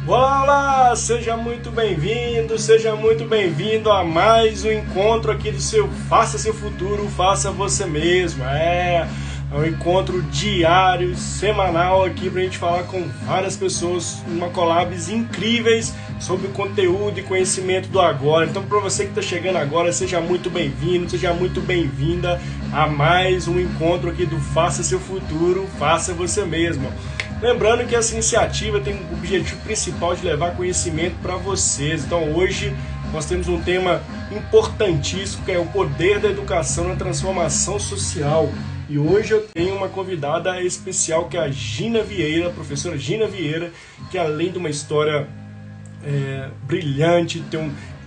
Olá, olá! Seja muito bem-vindo, seja muito bem-vindo a mais um encontro aqui do seu Faça Seu Futuro, Faça Você Mesmo. É um encontro diário, semanal aqui pra gente falar com várias pessoas, uma collabs incríveis sobre o conteúdo e conhecimento do agora. Então, para você que está chegando agora, seja muito bem-vindo, seja muito bem-vinda a mais um encontro aqui do Faça Seu Futuro, Faça Você Mesmo. Lembrando que essa iniciativa tem o objetivo principal de levar conhecimento para vocês. Então hoje nós temos um tema importantíssimo que é o poder da educação na transformação social. E hoje eu tenho uma convidada especial que é a Gina Vieira, a professora Gina Vieira, que além de uma história brilhante,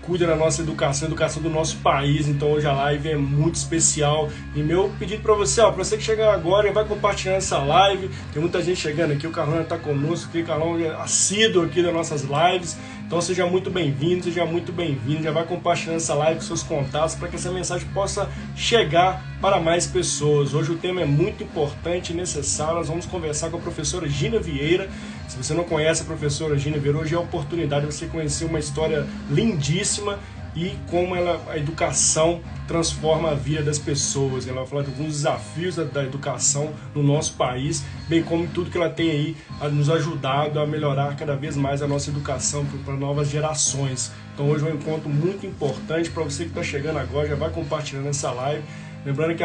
cuida da nossa educação do nosso país. Então hoje a live é muito especial. E meu pedido para você, para você que chegar agora, vai compartilhando essa live. Tem muita gente chegando aqui, o Carlão está conosco, o Carlão é assíduo aqui das nossas lives. Então seja muito bem-vindo, seja muito bem-vindo. Já vai compartilhando essa live com seus contatos para que essa mensagem possa chegar para mais pessoas. Hoje o tema é muito importante e necessário. Nós vamos conversar com a professora Gina Vieira. Se você não conhece a professora Gina Vieira, hoje é a oportunidade de você conhecer uma história lindíssima e como a educação transforma a vida das pessoas. Ela vai falar de alguns desafios da educação no nosso país, bem como tudo que ela tem aí nos ajudado a melhorar cada vez mais a nossa educação para novas gerações. Então hoje é um encontro muito importante para você que está chegando agora, já vai compartilhando essa live. Lembrando que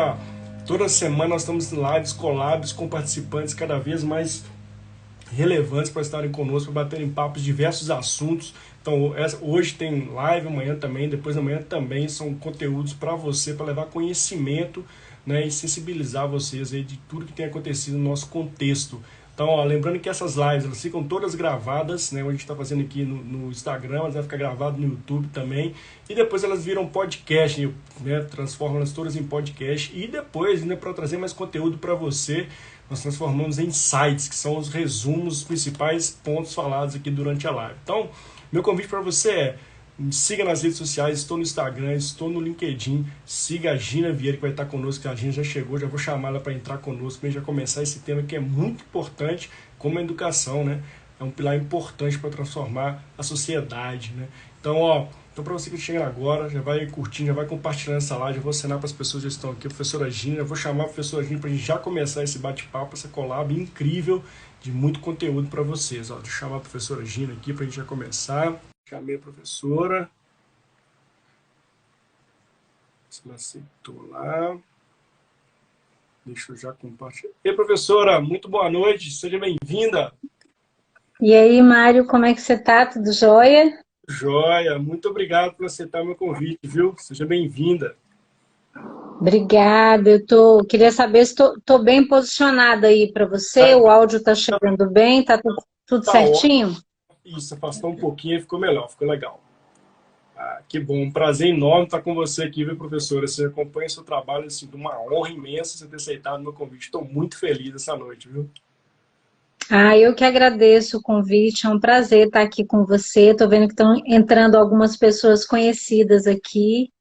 toda semana nós estamos em lives, collabs com participantes cada vez mais relevantes para estarem conosco, para baterem papos de diversos assuntos. Então, hoje tem live, amanhã também, depois da manhã também, são conteúdos para você, para levar conhecimento, né, e sensibilizar vocês aí de tudo que tem acontecido no nosso contexto. Então, lembrando que essas lives, elas ficam todas gravadas, né, a gente está fazendo aqui no Instagram, elas vão ficar gravadas no YouTube também, e depois elas viram podcast, né, transformam-las todas em podcast, e depois, ainda para trazer mais conteúdo para você, nós transformamos em sites, que são os resumos, os principais pontos falados aqui durante a live. Então, meu convite para você é, me siga nas redes sociais, estou no Instagram, estou no LinkedIn, siga a Gina Vieira, que vai estar conosco, a Gina já chegou, já vou chamar ela para entrar conosco, para a gente já começar esse tema que é muito importante, como a educação, né? É um pilar importante para transformar a sociedade, né? Então, para você que chega agora, já vai curtindo, já vai compartilhando essa live, já vou assinar para as pessoas que já estão aqui, a professora Gina, eu vou chamar a professora Gina para a gente já começar esse bate-papo, essa collab incrível de muito conteúdo para vocês. Deixa eu chamar a professora Gina aqui para a gente já começar. Chamei a professora. Se ela aceitou lá. Deixa eu já compartilhar. E professora, muito boa noite, seja bem-vinda. E aí, Mário, como é que você tá? Tudo jóia? Joia, muito obrigado por aceitar meu convite, viu? Seja bem-vinda. Obrigada. Queria saber se tô bem posicionada aí para você. O áudio tá chegando bem, tá tudo Tá certinho? ótimo. Isso, afastou um pouquinho e ficou melhor, ficou legal. Que bom, um prazer enorme estar com você aqui, viu, professora? Você acompanha o seu trabalho, assim, de uma honra imensa você ter aceitado o meu convite. Estou muito feliz essa noite, viu? Eu que agradeço o convite, é um prazer estar aqui com você. Tô vendo que estão entrando algumas pessoas conhecidas aqui.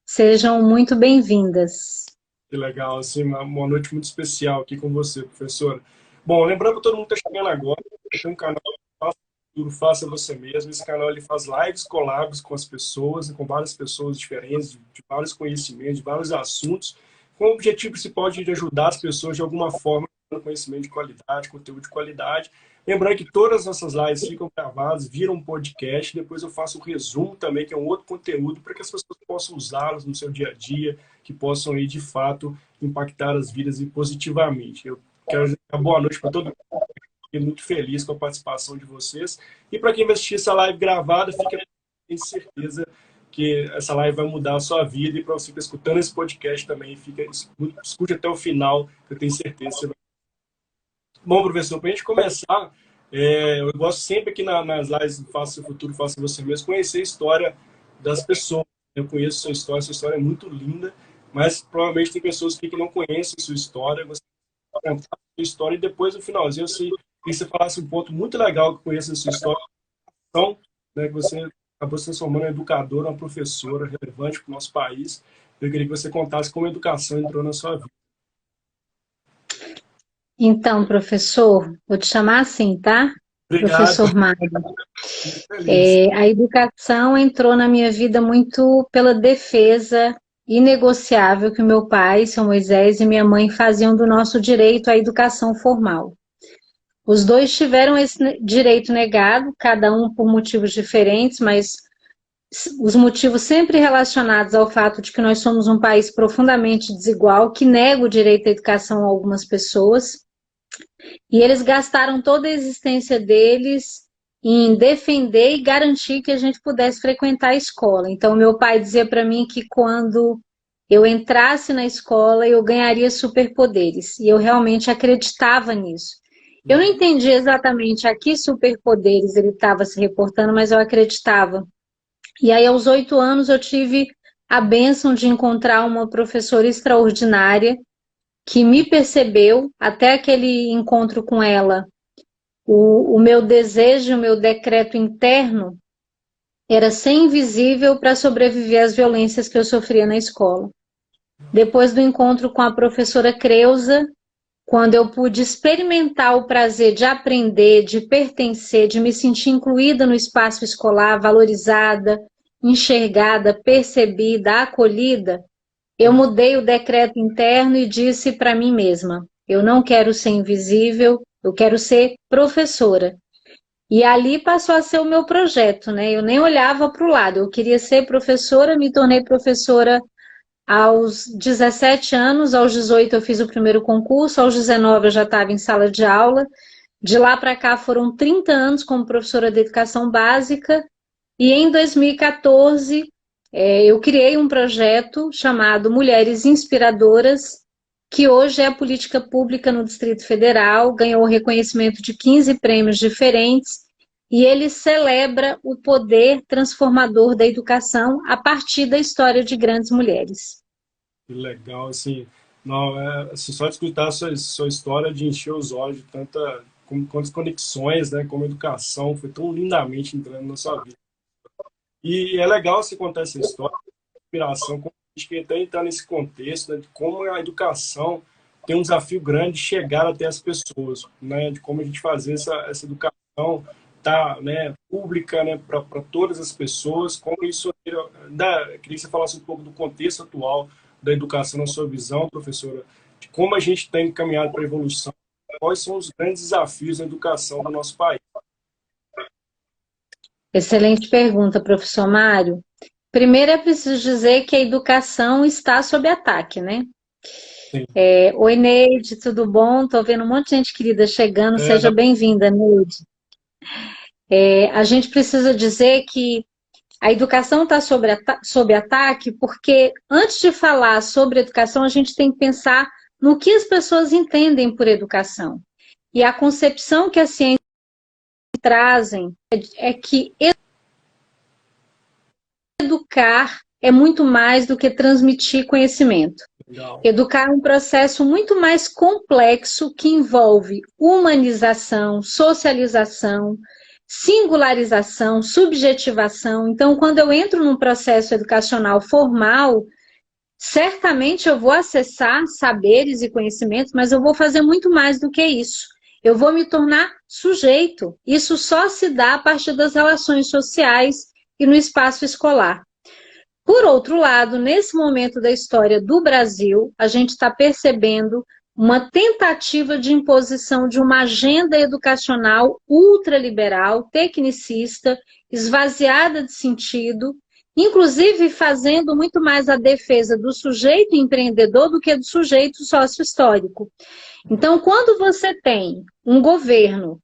Sejam muito bem-vindas. Que legal, assim, uma noite muito especial aqui com você, professora. Bom, lembrando para todo mundo que está chegando agora, tem um canal Faça Futuro, Faça Você Mesmo. Esse canal ele faz lives, collabs com as pessoas, com várias pessoas diferentes, de vários conhecimentos, de vários assuntos, com o objetivo principal de ajudar as pessoas de alguma forma com conhecimento de qualidade, conteúdo de qualidade. Lembrando que todas as nossas lives ficam gravadas, viram um podcast, depois eu faço um resumo também, que é um outro conteúdo, para que as pessoas possam usá-los no seu dia a dia, que possam aí, de fato, impactar as vidas positivamente. Eu quero dar boa noite para todo mundo. Fiquei muito feliz com a participação de vocês. E para quem vai assistir essa live gravada, tenho certeza que essa live vai mudar a sua vida. E para você que está escutando esse podcast também, escute até o final, que eu tenho certeza que você vai. Bom, professor, para a gente começar, eu gosto sempre aqui nas lives do Faça Seu Futuro, Faça Você Mesmo, conhecer a história das pessoas. Eu conheço sua história é muito linda, mas provavelmente tem pessoas aqui que não conhecem sua história. Você vai contar a sua história e depois, no finalzinho, eu queria que você falasse um ponto muito legal que conheça a sua história, então, né, que você acabou se transformando em educadora, uma professora relevante para o nosso país. Eu queria que você contasse como a educação entrou na sua vida. Então, professor, vou te chamar assim, tá? Obrigado. Professor Mário. Fico feliz. A educação entrou na minha vida muito pela defesa inegociável que o meu pai, seu Moisés, e minha mãe faziam do nosso direito à educação formal. Os dois tiveram esse direito negado, cada um por motivos diferentes, mas os motivos sempre relacionados ao fato de que nós somos um país profundamente desigual, que nega o direito à educação a algumas pessoas, e eles gastaram toda a existência deles em defender e garantir que a gente pudesse frequentar a escola. Então, meu pai dizia para mim que quando eu entrasse na escola, eu ganharia superpoderes, e eu realmente acreditava nisso. Eu não entendi exatamente a que superpoderes ele estava se reportando, mas eu acreditava. E aí, aos 8 anos, eu tive a bênção de encontrar uma professora extraordinária que me percebeu. Até aquele encontro com ela, o meu desejo, o meu decreto interno era ser invisível para sobreviver às violências que eu sofria na escola. Depois do encontro com a professora Creuza, quando eu pude experimentar o prazer de aprender, de pertencer, de me sentir incluída no espaço escolar, valorizada, enxergada, percebida, acolhida, eu mudei o decreto interno e disse para mim mesma: eu não quero ser invisível, eu quero ser professora. E ali passou a ser o meu projeto, né? Eu nem olhava para o lado, eu queria ser professora, me tornei professora aos 17 anos, aos 18 eu fiz o primeiro concurso, aos 19 eu já estava em sala de aula. De lá para cá foram 30 anos como professora de educação básica, e em 2014 eu criei um projeto chamado Mulheres Inspiradoras, que hoje é a política pública no Distrito Federal, ganhou o reconhecimento de 15 prêmios diferentes, e ele celebra o poder transformador da educação a partir da história de grandes mulheres. Que legal, assim, não, assim, só de escutar a sua história de encher os olhos de quantas conexões, né, como educação, foi tão lindamente entrando na sua vida. E é legal você contar essa história, inspiração, como a gente quer entrar nesse contexto, né, de como a educação tem um desafio grande de chegar até as pessoas, né, de como a gente fazer essa educação tá, né, pública, né, para todas as pessoas, como isso queria que você falasse um pouco do contexto atual da educação na sua visão, professora, de como a gente tem encaminhado para a evolução, quais são os grandes desafios da educação do nosso país. Excelente pergunta, professor Mário. Primeiro é preciso dizer que a educação está sob ataque, né? Sim. Oi, Neide, tudo bom? Estou vendo um monte de gente querida chegando. Seja Já bem-vinda, Neide. A gente precisa dizer que a educação está sob ataque porque, antes de falar sobre educação, a gente tem que pensar no que as pessoas entendem por educação. E a concepção que a ciência trazem é que educar é muito mais do que transmitir conhecimento. legal. Educar é um processo muito mais complexo que envolve humanização, socialização, singularização, subjetivação. Então, quando eu entro num processo educacional formal, certamente eu vou acessar saberes e conhecimentos, mas eu vou fazer muito mais do que isso. Eu vou me tornar sujeito. Isso só se dá a partir das relações sociais e no espaço escolar. Por outro lado, nesse momento da história do Brasil, a gente está percebendo uma tentativa de imposição de uma agenda educacional ultraliberal, tecnicista, esvaziada de sentido, inclusive fazendo muito mais a defesa do sujeito empreendedor do que do sujeito sócio-histórico. Então, quando você tem um governo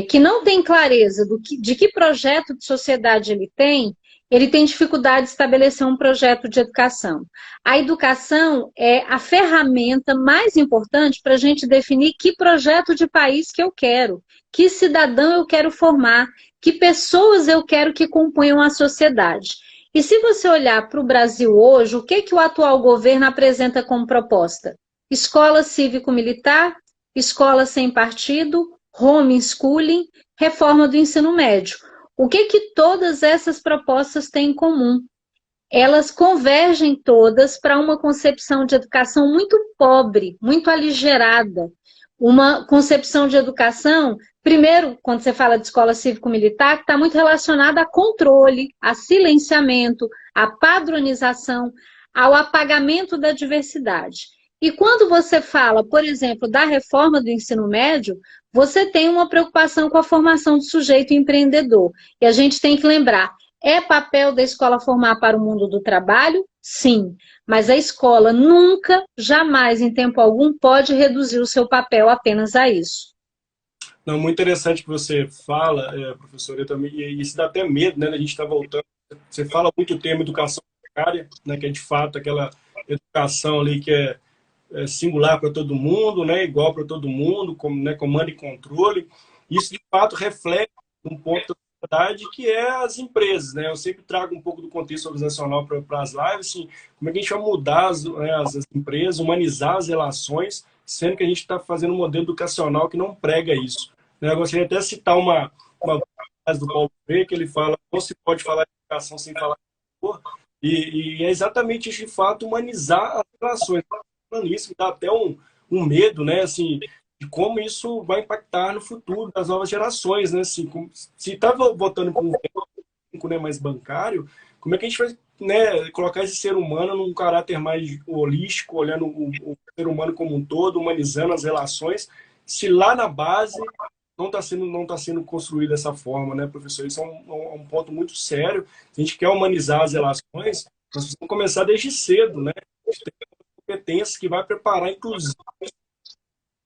que não tem clareza de que projeto de sociedade ele tem dificuldade de estabelecer um projeto de educação. A educação é a ferramenta mais importante para a gente definir que projeto de país que eu quero, que cidadão eu quero formar, que pessoas eu quero que componham a sociedade. E se você olhar para o Brasil hoje, o que o atual governo apresenta como proposta? Escola cívico-militar, escola sem partido, homeschooling, reforma do ensino médio. O que todas essas propostas têm em comum? Elas convergem todas para uma concepção de educação muito pobre, muito aligerada. Uma concepção de educação Primeiro, quando você fala de escola cívico-militar, que está muito relacionada a controle, a silenciamento, a padronização, ao apagamento da diversidade. E quando você fala, por exemplo, da reforma do ensino médio, você tem uma preocupação com a formação do sujeito empreendedor. E a gente tem que lembrar, é papel da escola formar para o mundo do trabalho? Sim, mas a escola nunca, jamais, em tempo algum, pode reduzir o seu papel apenas a isso. Não, muito interessante que você fala, professor, eu também, e isso dá até medo, né, da gente estar voltando. Você fala muito o termo educação precária, né, que é de fato aquela educação ali que é singular para todo mundo, né, igual para todo mundo, como, né, comando e controle. Isso de fato reflete um ponto da sociedade que é as empresas, né? Eu sempre trago um pouco do contexto organizacional para as lives, assim, como é que a gente vai mudar as empresas, humanizar as relações, sendo que a gente está fazendo um modelo educacional que não prega isso. Né? Eu gostaria até de citar uma frase do Paulo Freire, que ele fala: não se pode falar de educação sem falar de amor, e é exatamente isso, de fato, humanizar as relações. Falando isso, me dá até um medo, né, assim, de como isso vai impactar no futuro das novas gerações, né, assim, se está votando com um banco, né, mais bancário, como é que a gente vai, né, colocar esse ser humano num caráter mais holístico, olhando o ser humano como um todo, humanizando as relações, se lá na base não tá sendo construído dessa forma, né, professor? Isso é um ponto muito sério. Se a gente quer humanizar as relações, nós precisamos começar desde cedo, né? A gente tem competência que vai preparar, inclusive,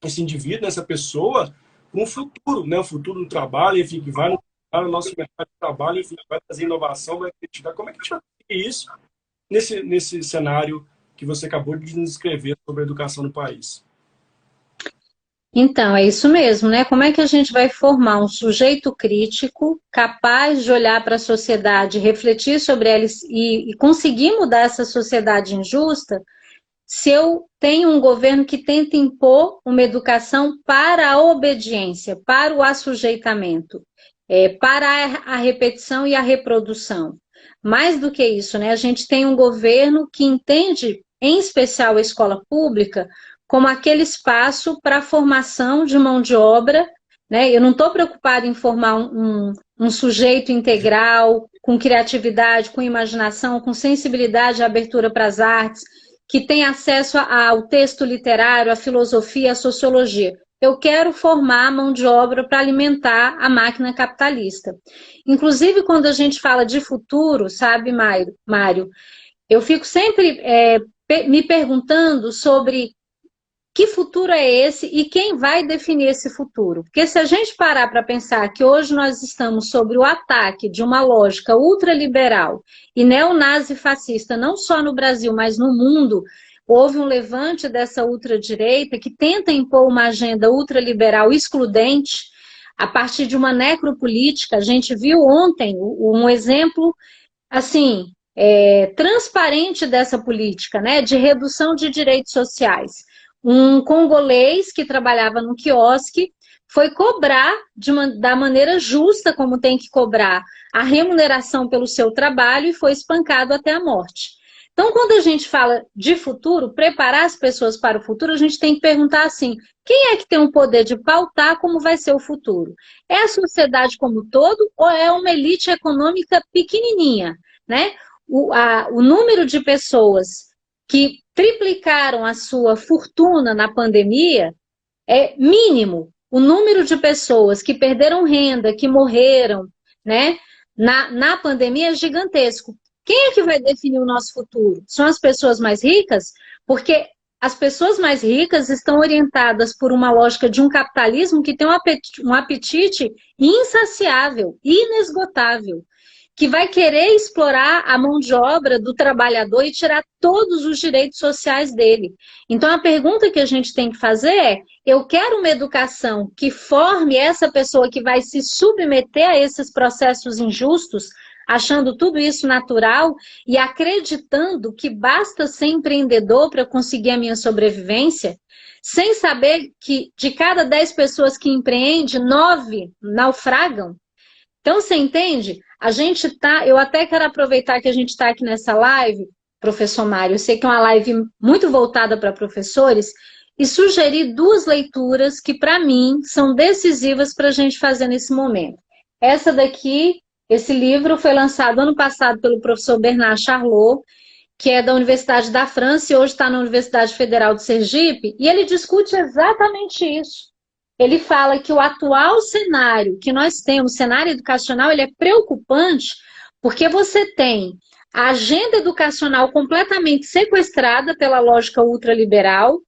esse indivíduo, né, essa pessoa, para um futuro, né? O futuro do trabalho, enfim, que vai no nosso mercado de trabalho, enfim, vai trazer inovação, vai acreditar. Como é que a gente vai fazer isso nesse cenário que você acabou de nos descrever sobre a educação no país? Então, é isso mesmo, né? Como é que a gente vai formar um sujeito crítico, capaz de olhar para a sociedade, refletir sobre ela e conseguir mudar essa sociedade injusta, se eu tenho um governo que tenta impor uma educação para a obediência, para o assujeitamento, para a repetição e a reprodução? Mais do que isso, né? A gente tem um governo que entende, em especial a escola pública, como aquele espaço para a formação de mão de obra, né? Eu não estou preocupada em formar um sujeito integral, com criatividade, com imaginação, com sensibilidade e abertura para as artes, que tem acesso ao texto literário, à filosofia, à sociologia. Eu quero formar mão de obra para alimentar a máquina capitalista. Inclusive, quando a gente fala de futuro, sabe, Mário, eu fico sempre me perguntando sobre que futuro é esse e quem vai definir esse futuro? Porque se a gente parar para pensar que hoje nós estamos sobre o ataque de uma lógica ultraliberal e neonazi-fascista, não só no Brasil, mas no mundo, houve um levante dessa ultradireita que tenta impor uma agenda ultraliberal excludente a partir de uma necropolítica. A gente viu ontem um exemplo, assim, transparente dessa política, né, de redução de direitos sociais. Um congolês que trabalhava no quiosque foi cobrar da maneira justa, como tem que cobrar, a remuneração pelo seu trabalho e foi espancado até a morte. Então, quando a gente fala de futuro, preparar as pessoas para o futuro, a gente tem que perguntar assim, quem é que tem o poder de pautar como vai ser o futuro? É a sociedade como um todo ou é uma elite econômica pequenininha, né? O número de pessoas que triplicaram a sua fortuna na pandemia é mínimo. O número de pessoas que perderam renda, que morreram, né, na pandemia é gigantesco. Quem é que vai definir o nosso futuro? São as pessoas mais ricas? Porque as pessoas mais ricas estão orientadas por uma lógica de um capitalismo que tem um apetite insaciável, inesgotável, que vai querer explorar a mão de obra do trabalhador e tirar todos os direitos sociais dele. Então, a pergunta que a gente tem que fazer é: eu quero uma educação que forme essa pessoa que vai se submeter a esses processos injustos, achando tudo isso natural e acreditando que basta ser empreendedor para conseguir a minha sobrevivência, sem saber que de cada 10 pessoas que empreende, 9 naufragam? Então, você entende? Eu até quero aproveitar que a gente está aqui nessa live, professor Mário, eu sei que é uma live muito voltada para professores, e sugerir duas leituras que, para mim, são decisivas para a gente fazer nesse momento. Essa daqui, esse livro foi lançado ano passado pelo professor Bernard Charlot, que é da Universidade da França e hoje está na Universidade Federal de Sergipe, e ele discute exatamente isso. Ele fala que o atual cenário que nós temos, o cenário educacional, ele é preocupante porque você tem a agenda educacional completamente sequestrada pela lógica ultraliberal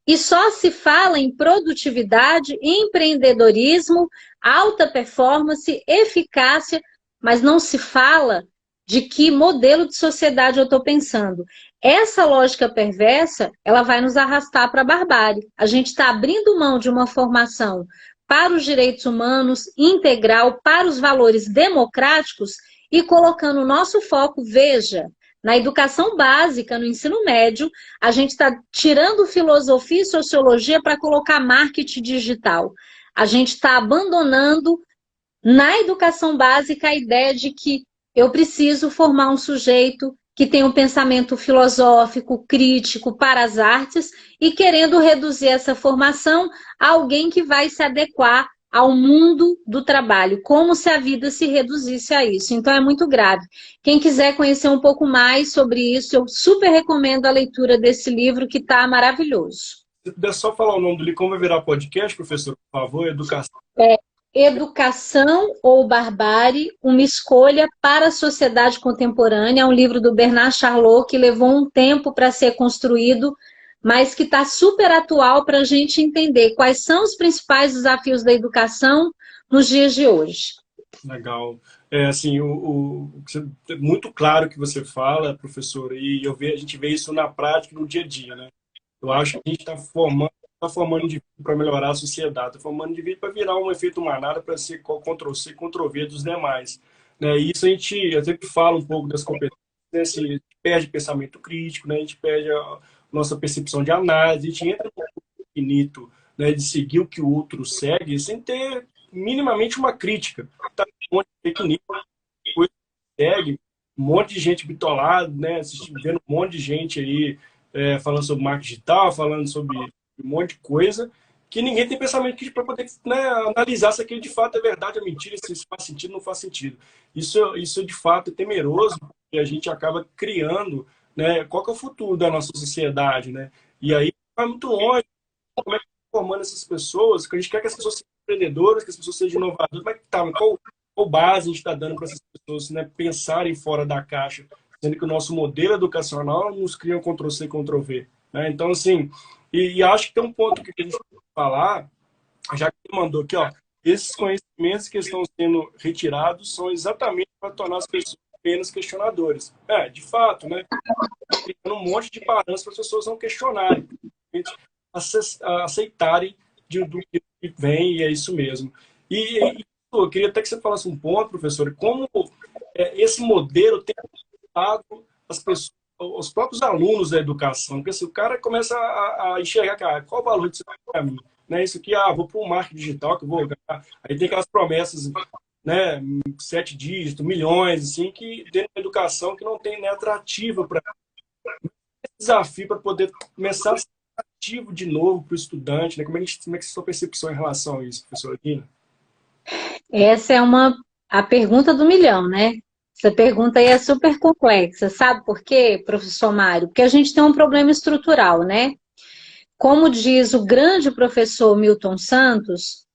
e só se fala em produtividade, empreendedorismo, alta performance, eficácia, mas não se fala de que modelo de sociedade eu estou pensando. Essa lógica perversa, ela vai nos arrastar para a barbárie. A gente está abrindo mão de uma formação para os direitos humanos, integral, para os valores democráticos e colocando o nosso foco, veja, na educação básica, no ensino médio, a gente está tirando filosofia e sociologia para colocar marketing digital. A gente está abandonando na educação básica a ideia de que eu preciso formar um sujeito que tem um pensamento filosófico, crítico para as artes e querendo reduzir essa formação a alguém que vai se adequar ao mundo do trabalho, como se a vida se reduzisse a isso. Então é muito grave. Quem quiser conhecer um pouco mais sobre isso, eu super recomendo a leitura desse livro que está maravilhoso. Se puder só falar o nome do livro, como vai virar podcast, professor, por favor, educação. Educação ou Barbárie, uma escolha para a sociedade contemporânea, é um livro do Bernard Charlot que levou um tempo para ser construído, mas que está super atual para a gente entender quais são os principais desafios da educação nos dias de hoje. Legal. Assim, é muito claro que você fala, professor, e a gente vê isso na prática, no dia a dia, né? Eu acho que a gente está formando indivíduo para melhorar a sociedade, está formando indivíduo para virar um efeito manada, para ser Ctrl-C, Ctrl-V dos demais. Né? E isso eu sempre falo um pouco das competências, né? Assim, a gente perde pensamento crítico, né? A gente perde a nossa percepção de análise, a gente entra no infinito, né, de seguir o que o outro segue, sem ter minimamente uma crítica. Tá um monte de fake news, depois segue, um monte de gente bitolada, né, vendo um monte de gente aí falando sobre marketing digital, falando sobre um monte de coisa, que ninguém tem pensamento crítico para poder, né, analisar se aquilo de fato é verdade ou mentira, se isso faz sentido ou não faz sentido. Isso de fato é temeroso, porque a gente acaba criando, né, qual que é o futuro da nossa sociedade, né? E aí vai muito longe. Como é que está formando essas pessoas? Que a gente quer que as pessoas sejam empreendedoras, que as pessoas sejam inovadoras. Como é que tá? Qual base a gente está dando para essas pessoas, né, pensarem fora da caixa? Sendo que o nosso modelo educacional nos cria um Ctrl-C, Ctrl-V. Né? Então, assim, e acho que tem um ponto que a gente tem que falar, já que ele mandou aqui, ó, esses conhecimentos que estão sendo retirados são exatamente para tornar as pessoas menos questionadores. De fato, né? Criando um monte de parâmetros para as pessoas não questionarem, aceitarem do que vem, e é isso mesmo. E eu queria até que você falasse um ponto, professor, como esse modelo tem afetado as pessoas, os próprios alunos da educação, porque assim, o cara começa a enxergar, qual o valor disso para mim? Né? Isso aqui, vou para um marketing digital que eu vou ganhar. Aí tem aquelas promessas, né, 7 dígitos, milhões, assim, que dentro da educação que não tem, né, atrativa para desafio para poder começar a ser ativo de novo para o estudante, né? Como é que é a sua percepção em relação a isso, professora Dina? Essa é a pergunta do milhão, né? Essa pergunta aí é super complexa. Sabe por quê, professor Mário? Porque a gente tem um problema estrutural, né? Como diz o grande professor Milton Santos,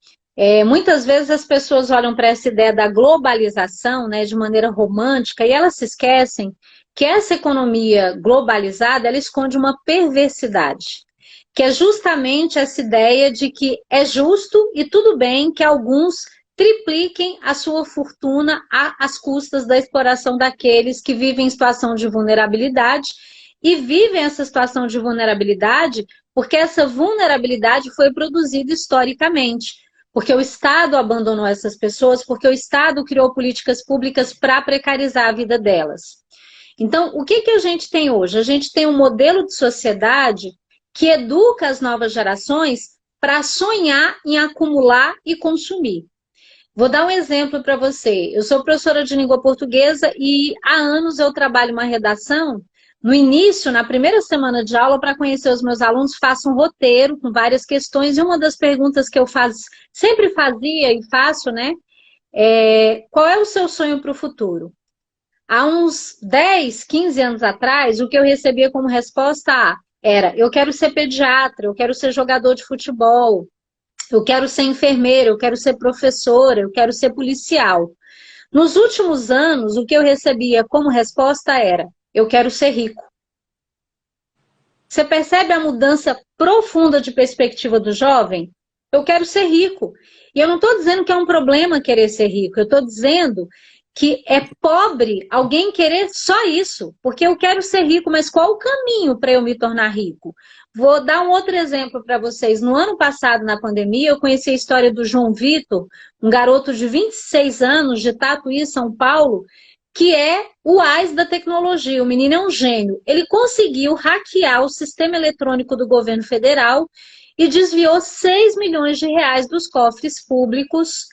muitas vezes as pessoas olham para essa ideia da globalização, né, de maneira romântica, e elas se esquecem que essa economia globalizada, ela esconde uma perversidade, que é justamente essa ideia de que é justo e tudo bem que alguns tripliquem a sua fortuna às custas da exploração daqueles que vivem em situação de vulnerabilidade e vivem essa situação de vulnerabilidade porque essa vulnerabilidade foi produzida historicamente, porque o Estado abandonou essas pessoas, porque o Estado criou políticas públicas para precarizar a vida delas. Então, o que a gente tem hoje? A gente tem um modelo de sociedade que educa as novas gerações para sonhar em acumular e consumir. Vou dar um exemplo para você. Eu sou professora de língua portuguesa e há anos eu trabalho uma redação no início, na primeira semana de aula, para conhecer os meus alunos, faço um roteiro com várias questões, e uma das perguntas que eu sempre fazia e faço, né? Qual é o seu sonho para o futuro? Há uns 10, 15 anos atrás, o que eu recebia como resposta era: eu quero ser pediatra, eu quero ser jogador de futebol, eu quero ser enfermeira, eu quero ser professora, eu quero ser policial. Nos últimos anos, o que eu recebia como resposta era: eu quero ser rico. Você percebe a mudança profunda de perspectiva do jovem? Eu quero ser rico. E eu não estou dizendo que é um problema querer ser rico, eu estou dizendo que é pobre alguém querer só isso, porque eu quero ser rico, mas qual o caminho para eu me tornar rico? Vou dar um outro exemplo para vocês. No ano passado, na pandemia, eu conheci a história do João Vitor, um garoto de 26 anos, de Tatuí, São Paulo, que é o AIS da tecnologia. O menino é um gênio. Ele conseguiu hackear o sistema eletrônico do governo federal e desviou 6 milhões de reais dos cofres públicos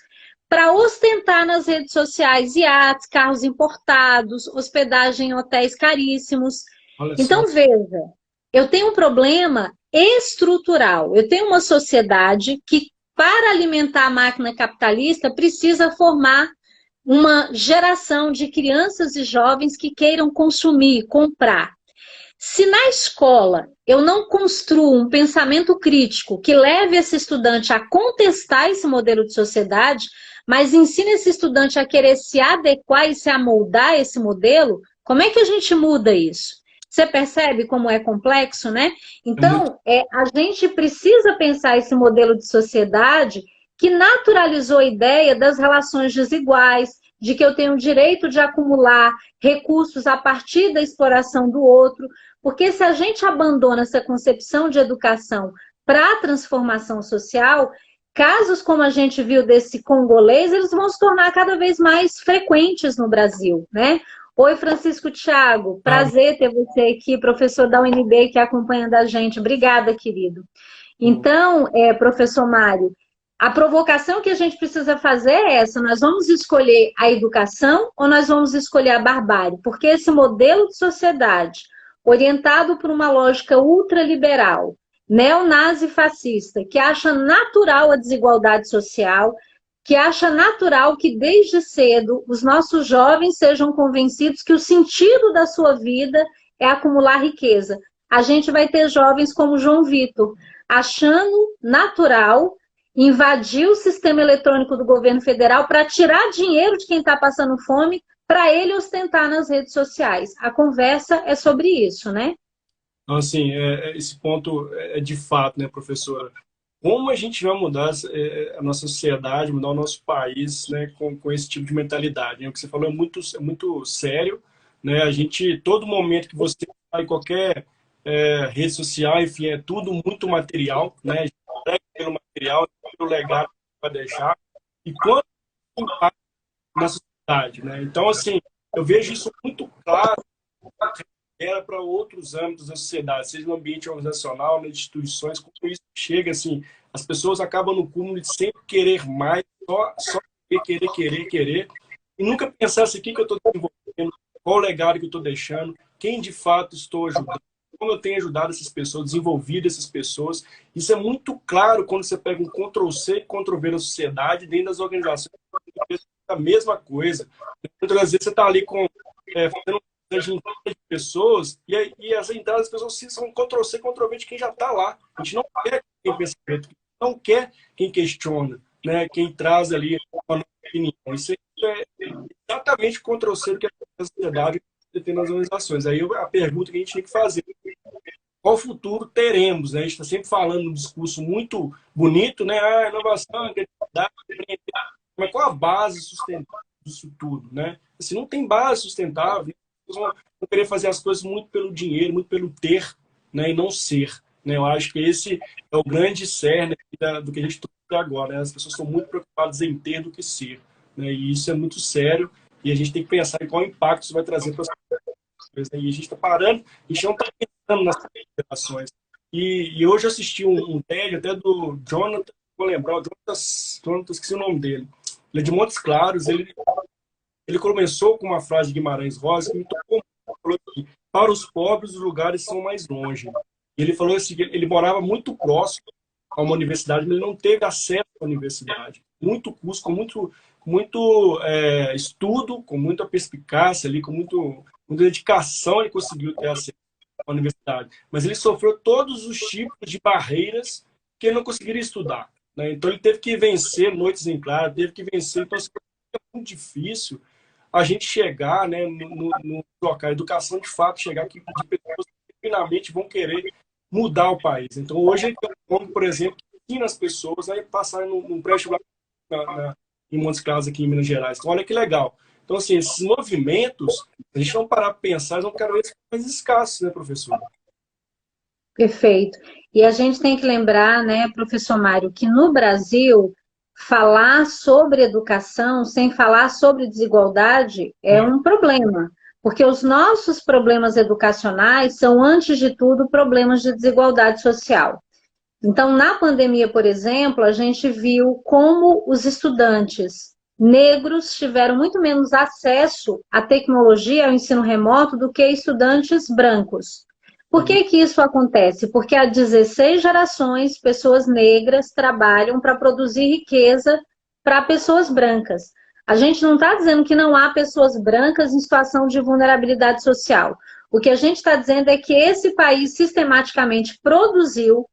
para ostentar nas redes sociais iates, carros importados, hospedagem em hotéis caríssimos. Olha só. Então, veja, eu tenho um problema estrutural. Eu tenho uma sociedade que, para alimentar a máquina capitalista, precisa formar uma geração de crianças e jovens que queiram consumir, comprar. Se na escola eu não construo um pensamento crítico que leve esse estudante a contestar esse modelo de sociedade, mas ensine esse estudante a querer se adequar e se amoldar a esse modelo, como é que a gente muda isso? Você percebe como é complexo, né? É muito. Então, a gente precisa pensar esse modelo de sociedade que naturalizou a ideia das relações desiguais, de que eu tenho o direito de acumular recursos a partir da exploração do outro, porque se a gente abandona essa concepção de educação para a transformação social, casos como a gente viu desse congolês, eles vão se tornar cada vez mais frequentes no Brasil, né? Oi, Francisco Thiago, Ah, prazer ter você aqui, professor da UNB que acompanhando a gente. Obrigada, querido. Então, professor Mário, a provocação que a gente precisa fazer é essa: nós vamos escolher a educação ou nós vamos escolher a barbárie? Porque esse modelo de sociedade, orientado por uma lógica ultraliberal, neonazi-fascista, que acha natural a desigualdade social, que acha natural que desde cedo os nossos jovens sejam convencidos que o sentido da sua vida é acumular riqueza. A gente vai ter jovens como João Vitor, achando natural invadir o sistema eletrônico do governo federal para tirar dinheiro de quem está passando fome para ele ostentar nas redes sociais. A conversa é sobre isso, né? então, assim, esse ponto é de fato, né, professora? Como a gente vai mudar a nossa sociedade, mudar o nosso país, né, com esse tipo de mentalidade, né? O que você falou é muito sério, né? A gente, todo momento que você vai em qualquer rede social, enfim, é tudo muito material, né? A gente prega pelo material, pelo legado que vai deixar, e quanto impacta na sociedade, né? Então, assim, eu vejo isso muito claro era para outros âmbitos da sociedade, seja no ambiente organizacional, nas instituições, como isso chega, assim, as pessoas acabam no cúmulo de sempre querer mais, só querer, e nunca pensar assim, o que eu estou desenvolvendo, qual o legado que eu estou deixando, quem de fato estou ajudando, como eu tenho ajudado essas pessoas, desenvolvido essas pessoas. Isso é muito claro quando você pega um Ctrl+C, Ctrl+V na sociedade, dentro das organizações, a mesma coisa. Muitas vezes você está ali fazendo de pessoas, e as entradas das pessoas são Ctrl+C, Ctrl+V de quem já está lá. A gente não quer quem pensamento, não quer quem questiona, né? Quem traz ali a nossa opinião. Isso é exatamente o Ctrl+C do que a sociedade tem nas organizações. Aí a pergunta que a gente tem que fazer: qual futuro teremos? Né? A gente está sempre falando um discurso muito bonito, né? Inovação, criatividade, mas qual a base sustentável disso tudo? Né? Se não tem base sustentável, vão querer fazer as coisas muito pelo dinheiro, muito pelo ter, né, e não ser. Né? Eu acho que esse é o grande cerne do que a gente trouxe agora. Né? As pessoas estão muito preocupadas em ter do que ser. Né? E isso é muito sério, e a gente tem que pensar em qual impacto isso vai trazer para as pessoas. Né? E a gente está parando, a gente não está pensando nas gerações. E hoje eu assisti um TED até do Jonathan, vou lembrar, o Jonathan, esqueci o nome dele. Ele é de Montes Claros, ele começou com uma frase de Guimarães Rosa que me tocou muito. para os pobres os lugares são mais longe. E ele falou assim, que ele morava muito próximo a uma universidade, mas ele não teve acesso à universidade. Muito custo, com muito estudo, com muita perspicácia ali, muita dedicação, ele conseguiu ter acesso à universidade. Mas ele sofreu todos os tipos de barreiras que ele não conseguiria estudar, né? Então ele teve que vencer noites em claro, teve que vencer. Então, assim, é muito difícil a gente chegar, né, no local, a educação de fato, chegar aqui de pessoas que finalmente vão querer mudar o país. Então, hoje, ele tem um nome, por exemplo, que ensina as pessoas a passarem num pré-vestibular em Montes Claros, aqui em Minas Gerais. Então, olha que legal. Então, assim, esses movimentos, a gente não parar para pensar, eles vão cada vez mais escassos, né, professor? Perfeito. E a gente tem que lembrar, né, professor Mário, que no Brasil, falar sobre educação sem falar sobre desigualdade é um problema, porque os nossos problemas educacionais são, antes de tudo, problemas de desigualdade social. Então, na pandemia, por exemplo, a gente viu como os estudantes negros tiveram muito menos acesso à tecnologia, ao ensino remoto, do que estudantes brancos. Por que que isso acontece? Porque há 16 gerações, pessoas negras trabalham para produzir riqueza para pessoas brancas. A gente não está dizendo que não há pessoas brancas em situação de vulnerabilidade social. O que a gente está dizendo é que esse país sistematicamente produziu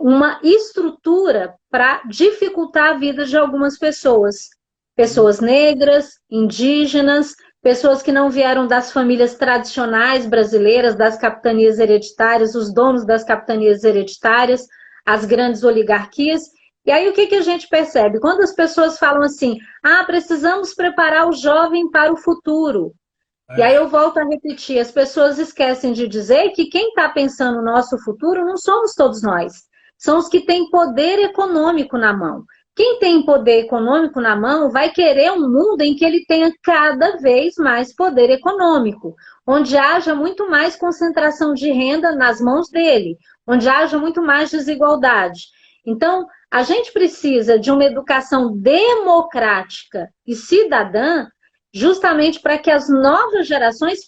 uma estrutura para dificultar a vida de algumas pessoas. Pessoas negras, indígenas, pessoas que não vieram das famílias tradicionais brasileiras, das capitanias hereditárias, os donos das capitanias hereditárias, as grandes oligarquias. E aí o que a gente percebe? Quando as pessoas falam assim, precisamos preparar o jovem para o futuro. E aí eu volto a repetir, as pessoas esquecem de dizer que quem está pensando no nosso futuro não somos todos nós. São os que têm poder econômico na mão. Quem tem poder econômico na mão vai querer um mundo em que ele tenha cada vez mais poder econômico, onde haja muito mais concentração de renda nas mãos dele, onde haja muito mais desigualdade. Então, a gente precisa de uma educação democrática e cidadã, justamente para que as novas gerações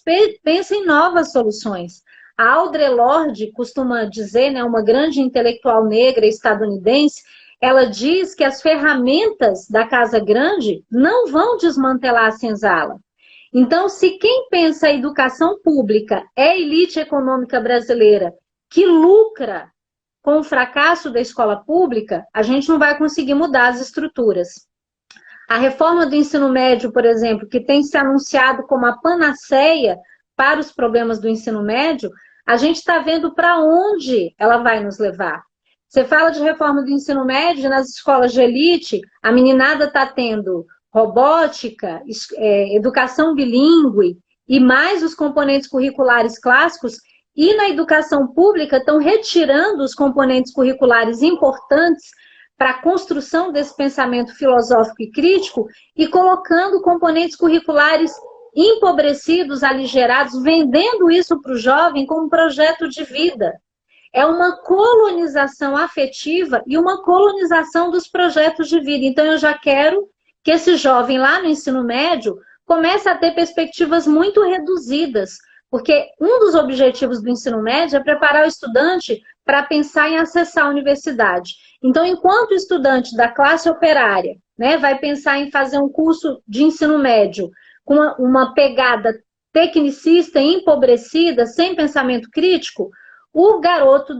pensem em novas soluções. A Audre Lorde costuma dizer, né, uma grande intelectual negra estadunidense, ela diz que as ferramentas da Casa Grande não vão desmantelar a senzala. Então, se quem pensa a educação pública é a elite econômica brasileira que lucra com o fracasso da escola pública, a gente não vai conseguir mudar as estruturas. A reforma do ensino médio, por exemplo, que tem se anunciado como a panaceia para os problemas do ensino médio, a gente está vendo para onde ela vai nos levar. Você fala de reforma do ensino médio, nas escolas de elite, a meninada está tendo robótica, educação bilíngue e mais os componentes curriculares clássicos, e na educação pública estão retirando os componentes curriculares importantes para a construção desse pensamento filosófico e crítico e colocando componentes curriculares empobrecidos, aligerados, vendendo isso para o jovem como projeto de vida. É uma colonização afetiva e uma colonização dos projetos de vida. Então, eu já quero que esse jovem lá no ensino médio comece a ter perspectivas muito reduzidas, porque um dos objetivos do ensino médio é preparar o estudante para pensar em acessar a universidade. Então, enquanto o estudante da classe operária, né, vai pensar em fazer um curso de ensino médio com uma pegada tecnicista empobrecida, sem pensamento crítico, o garoto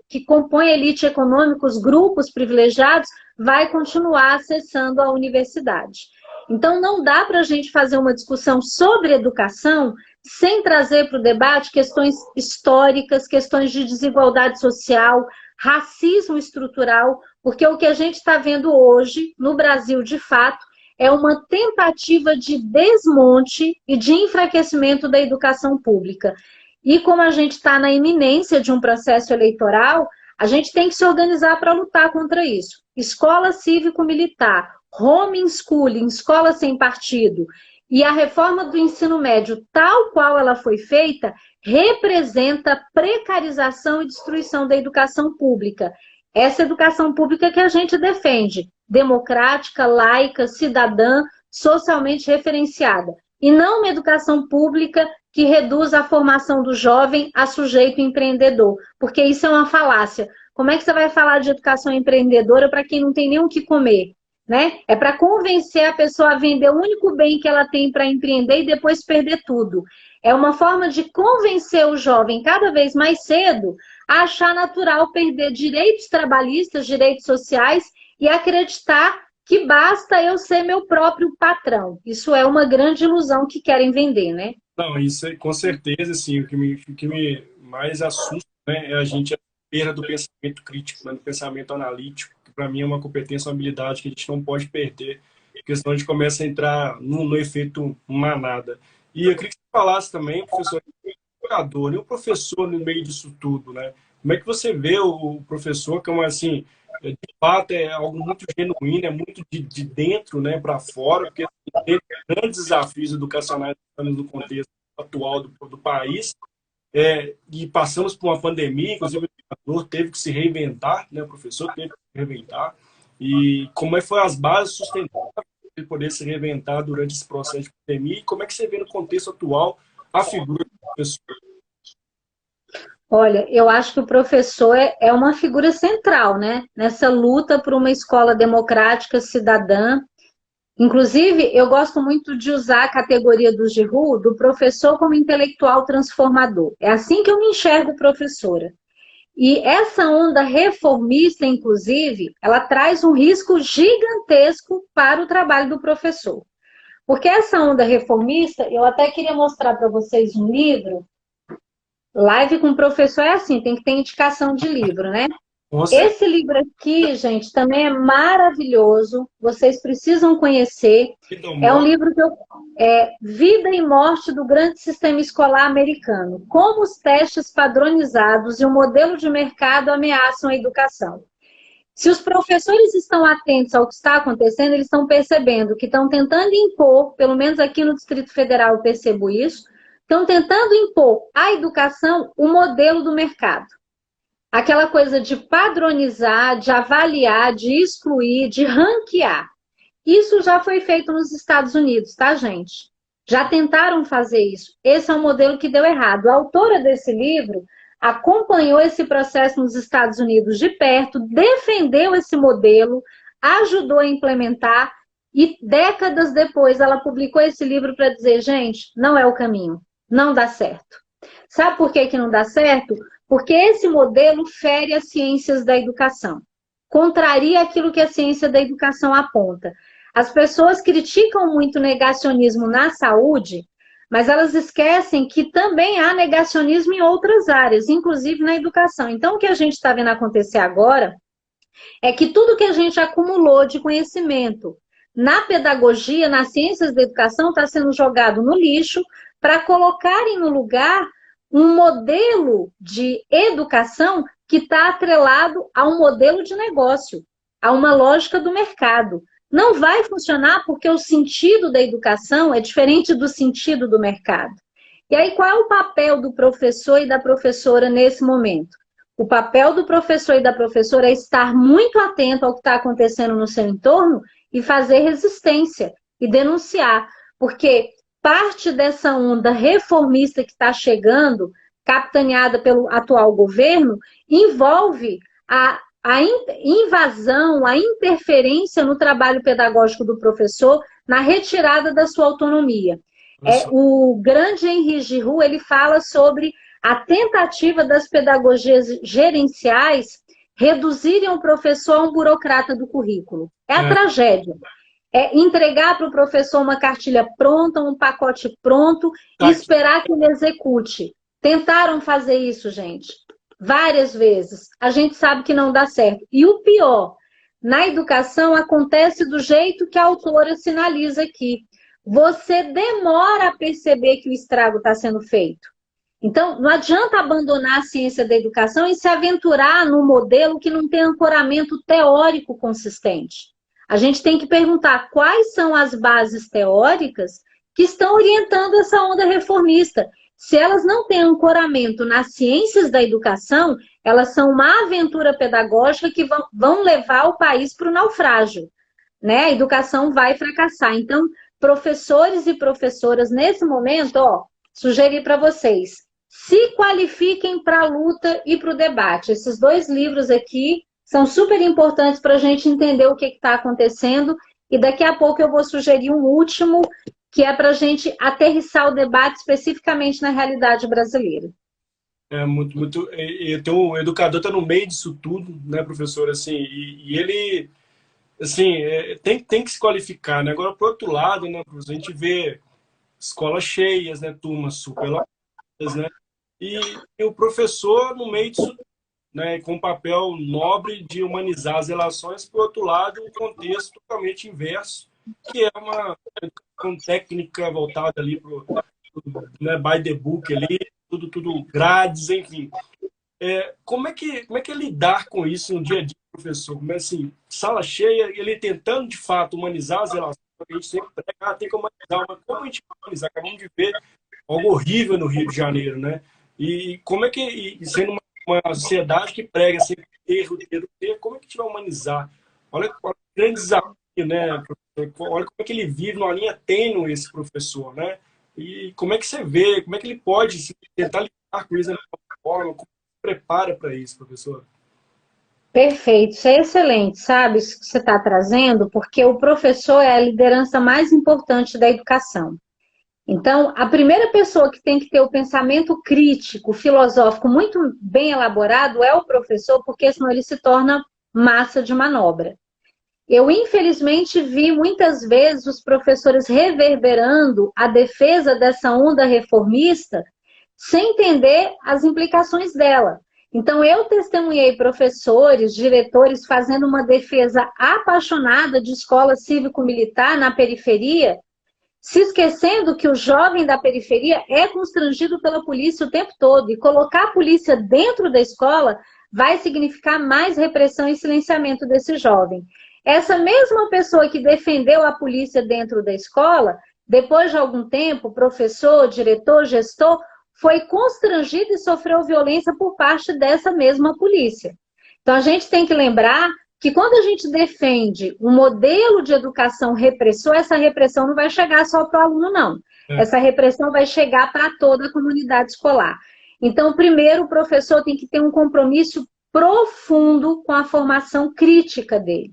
que compõe a elite econômica, os grupos privilegiados, vai continuar acessando a universidade. Então, não dá para a gente fazer uma discussão sobre educação sem trazer para o debate questões históricas, questões de desigualdade social, racismo estrutural, porque o que a gente está vendo hoje, no Brasil, de fato, é uma tentativa de desmonte e de enfraquecimento da educação pública. E como a gente está na iminência de um processo eleitoral, a gente tem que se organizar para lutar contra isso. Escola cívico-militar, homeschooling, escola sem partido, e a reforma do ensino médio, tal qual ela foi feita, representa precarização e destruição da educação pública. Essa educação pública que a gente defende, democrática, laica, cidadã, socialmente referenciada. e não uma educação pública que reduz a formação do jovem a sujeito empreendedor, porque isso é uma falácia. Como é que você vai falar de educação empreendedora para quem não tem nem o que comer? Né? É para convencer a pessoa a vender o único bem que ela tem para empreender e depois perder tudo. É uma forma de convencer o jovem cada vez mais cedo a achar natural perder direitos trabalhistas, direitos sociais e acreditar que basta eu ser meu próprio patrão. Isso é uma grande ilusão que querem vender, né? Não, isso é, com certeza, assim, o que me mais assusta, né, é a gente a perda do pensamento crítico, né, do pensamento analítico, que para mim é uma competência, uma habilidade que a gente não pode perder, porque senão a gente começa a entrar no efeito manada. E eu queria que você falasse também, professor, o educador e o professor no meio disso tudo, né? Como é que você vê o professor como, assim, de fato é algo muito genuíno, é muito de dentro, né, para fora, porque assim, tem grandes desafios educacionais no contexto atual do país, e passamos por uma pandemia, inclusive o educador teve que se reinventar, né, o professor teve que se reinventar, e como é que foram as bases sustentáveis de poder se reinventar durante esse processo de pandemia, e como é que você vê no contexto atual a figura do professor? Olha, eu acho que o professor é uma figura central, né? Nessa luta por uma escola democrática, cidadã. Inclusive, eu gosto muito de usar a categoria do Giroud, do professor como intelectual transformador. É assim que eu me enxergo professora. E essa onda reformista, inclusive, ela traz um risco gigantesco para o trabalho do professor. Porque essa onda reformista, eu até queria mostrar para vocês um livro. Live com o professor é assim, tem que ter indicação de livro, né? Você, Esse livro aqui, gente, também é maravilhoso. Vocês precisam conhecer. É um livro que Vida e Morte do Grande Sistema Escolar Americano. Como os testes padronizados e o modelo de mercado ameaçam a educação. Se os professores estão atentos ao que está acontecendo, eles estão percebendo que estão tentando impor, pelo menos aqui no Distrito Federal eu percebo isso, estão tentando impor à educação o modelo do mercado. Aquela coisa de padronizar, de avaliar, de excluir, de ranquear. Isso já foi feito nos Estados Unidos, tá, gente? Já tentaram fazer isso. Esse é um modelo que deu errado. A autora desse livro acompanhou esse processo nos Estados Unidos de perto, defendeu esse modelo, ajudou a implementar e décadas depois ela publicou esse livro para dizer, gente, não é o caminho, não dá certo. Sabe por que não dá certo? Porque esse modelo fere as ciências da educação. Contraria aquilo que a ciência da educação aponta. As pessoas criticam muito o negacionismo na saúde, mas elas esquecem que também há negacionismo em outras áreas, inclusive na educação. Então, o que a gente está vendo acontecer agora é que tudo que a gente acumulou de conhecimento na pedagogia, nas ciências da educação, está sendo jogado no lixo para colocarem no lugar um modelo de educação que está atrelado a um modelo de negócio, a uma lógica do mercado. Não vai funcionar porque o sentido da educação é diferente do sentido do mercado. E aí, qual é o papel do professor e da professora nesse momento? O papel do professor e da professora é estar muito atento ao que está acontecendo no seu entorno e fazer resistência e denunciar, porque parte dessa onda reformista que está chegando, capitaneada pelo atual governo, envolve a invasão, a interferência no trabalho pedagógico do professor, na retirada da sua autonomia. O grande Henri Giroud, ele fala sobre a tentativa das pedagogias gerenciais reduzirem o professor a um burocrata do currículo. É a tragédia. É entregar para o professor uma cartilha pronta, um pacote pronto e esperar que ele execute. Tentaram fazer isso, gente, várias vezes. A gente sabe que não dá certo. E o pior, na educação acontece do jeito que a autora sinaliza aqui. Você demora a perceber que o estrago está sendo feito. Então, não adianta abandonar a ciência da educação e se aventurar num modelo que não tem ancoramento teórico consistente. A gente tem que perguntar quais são as bases teóricas que estão orientando essa onda reformista. Se elas não têm ancoramento nas ciências da educação, elas são uma aventura pedagógica que vão levar o país para o naufrágio. Né? A educação vai fracassar. Então, professores e professoras, nesse momento, ó, sugerir para vocês, se qualifiquem para a luta e para o debate. Esses 2 livros aqui são super importantes para a gente entender o que está acontecendo, e daqui a pouco eu vou sugerir um último, que é para a gente aterrissar o debate especificamente na realidade brasileira. É muito. Um educador está no meio disso tudo, né, professor? Assim, e ele, assim, tem que se qualificar, né? Agora, por outro lado, né, professor, a gente vê escolas cheias, né, turmas superlotadas, né? E o professor no meio disso, né, com o papel nobre de humanizar as relações, por outro lado, um contexto totalmente inverso, que é uma educação técnica voltada ali para o, né, by the book ali, tudo grades, enfim. Como é que é lidar com isso no dia a dia, professor? Como é assim, sala cheia, ele tentando de fato humanizar as relações, a gente sempre prega, tem que humanizar, mas como a gente vai humanizar? Acabamos de ver algo horrível no Rio de Janeiro, né? E como é que, sendo uma sociedade que prega sempre erro, como é que a gente vai humanizar? Olha o grande desafio, né, professor? Olha como é que ele vive numa linha tênue, esse professor, né? E como é que você vê, como é que ele pode tentar lidar com isso da forma, como se prepara para isso, professor? Perfeito, isso é excelente, sabe, isso que você está trazendo, porque o professor é a liderança mais importante da educação. Então, a primeira pessoa que tem que ter o pensamento crítico, filosófico muito bem elaborado é o professor, porque senão ele se torna massa de manobra. Eu, infelizmente, vi muitas vezes os professores reverberando a defesa dessa onda reformista sem entender as implicações dela. Então, eu testemunhei professores, diretores fazendo uma defesa apaixonada de escola cívico-militar na periferia, se esquecendo que o jovem da periferia é constrangido pela polícia o tempo todo, e colocar a polícia dentro da escola vai significar mais repressão e silenciamento desse jovem. Essa mesma pessoa que defendeu a polícia dentro da escola, depois de algum tempo, professor, diretor, gestor, foi constrangido e sofreu violência por parte dessa mesma polícia. Então, a gente tem que lembrar que quando a gente defende um modelo de educação repressor, essa repressão não vai chegar só para o aluno, não. Essa repressão vai chegar para toda a comunidade escolar. Então, primeiro, o professor tem que ter um compromisso profundo com a formação crítica dele.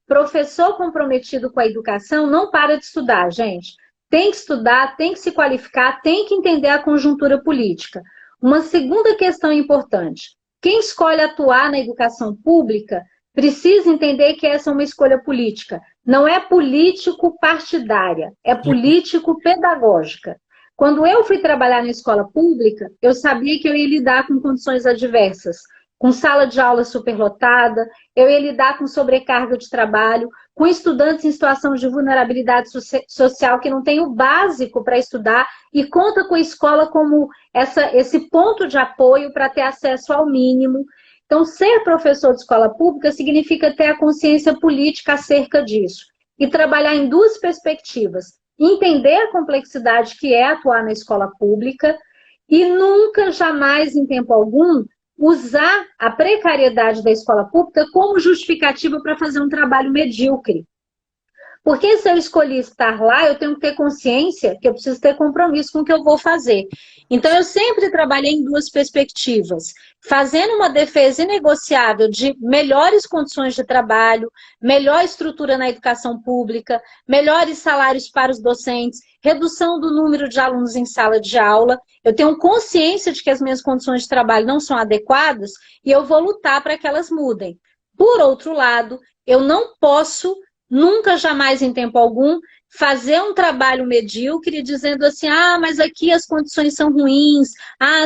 Professor comprometido com a educação não para de estudar, gente. Tem que estudar, tem que se qualificar, tem que entender a conjuntura política. Uma segunda questão importante: quem escolhe atuar na educação pública precisa entender que essa é uma escolha política. Não é político-partidária, é político-pedagógica. Quando eu fui trabalhar na escola pública, eu sabia que eu ia lidar com condições adversas, com sala de aula superlotada, eu ia lidar com sobrecarga de trabalho, com estudantes em situação de vulnerabilidade social que não tem o básico para estudar e conta com a escola como esse ponto de apoio para ter acesso ao mínimo. Então, ser professor de escola pública significa ter a consciência política acerca disso e trabalhar em 2 perspectivas: entender a complexidade que é atuar na escola pública e nunca, jamais, em tempo algum, usar a precariedade da escola pública como justificativa para fazer um trabalho medíocre. Porque se eu escolhi estar lá, eu tenho que ter consciência que eu preciso ter compromisso com o que eu vou fazer. Então, eu sempre trabalhei em 2 perspectivas, fazendo uma defesa inegociável de melhores condições de trabalho, melhor estrutura na educação pública, melhores salários para os docentes, redução do número de alunos em sala de aula. Eu tenho consciência de que as minhas condições de trabalho não são adequadas e eu vou lutar para que elas mudem. Por outro lado, eu não posso nunca, jamais, em tempo algum, fazer um trabalho medíocre dizendo assim, mas aqui as condições são ruins,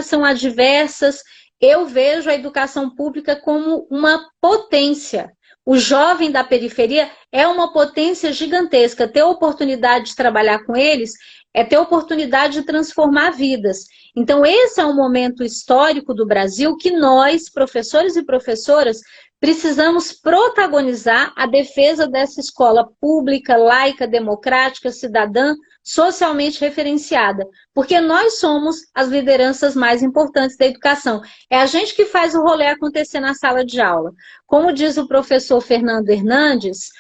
são adversas. Eu vejo a educação pública como uma potência. O jovem da periferia é uma potência gigantesca. Ter oportunidade de trabalhar com eles é ter oportunidade de transformar vidas. Então, esse é um momento histórico do Brasil que nós, professores e professoras, precisamos protagonizar a defesa dessa escola pública, laica, democrática, cidadã, socialmente referenciada, porque nós somos as lideranças mais importantes da educação. É a gente que faz o rolê acontecer na sala de aula. Como diz o professor Fernando Hernandes,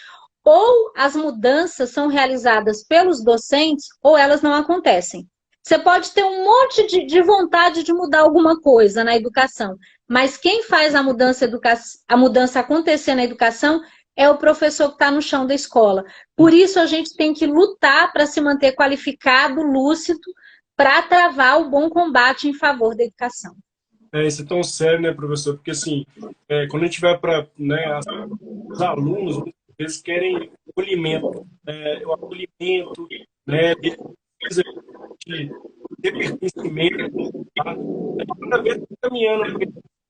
ou as mudanças são realizadas pelos docentes ou elas não acontecem. Você pode ter um monte de vontade de mudar alguma coisa na educação, mas quem faz a mudança acontecer na educação é o professor que está no chão da escola. Por isso a gente tem que lutar para se manter qualificado, lúcido, para travar o bom combate em favor da educação. Isso é tão sério, né, professor? Porque, assim, quando a gente vai para, né, os alunos, muitas vezes querem acolhimento, o acolhimento, né, de ter pertencimento, tá? Cada vez caminhando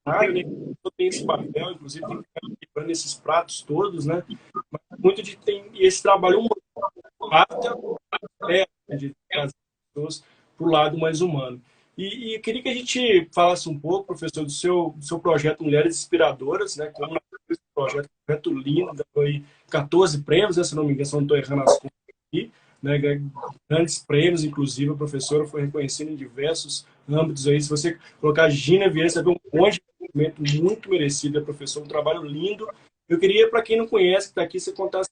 para área, né, eu tenho esse papel, inclusive, tem que ficar equilibrando esses pratos todos, né, mas muito de tem esse trabalho humano, de trazer as pessoas para o lado mais humano. E eu queria que a gente falasse um pouco, professor, do seu projeto Mulheres Inspiradoras, né? Como esse projeto lindo, foi 14 prêmios, né, se não me engano, se não estou errando as contas aqui, né? Grandes prêmios, inclusive, a professora foi reconhecida em diversos âmbitos aí. Se você colocar Gina Vieira, você vai ver um monte de reconhecimento muito merecido, professor, um trabalho lindo. Eu queria, para quem não conhece, que está aqui, você contasse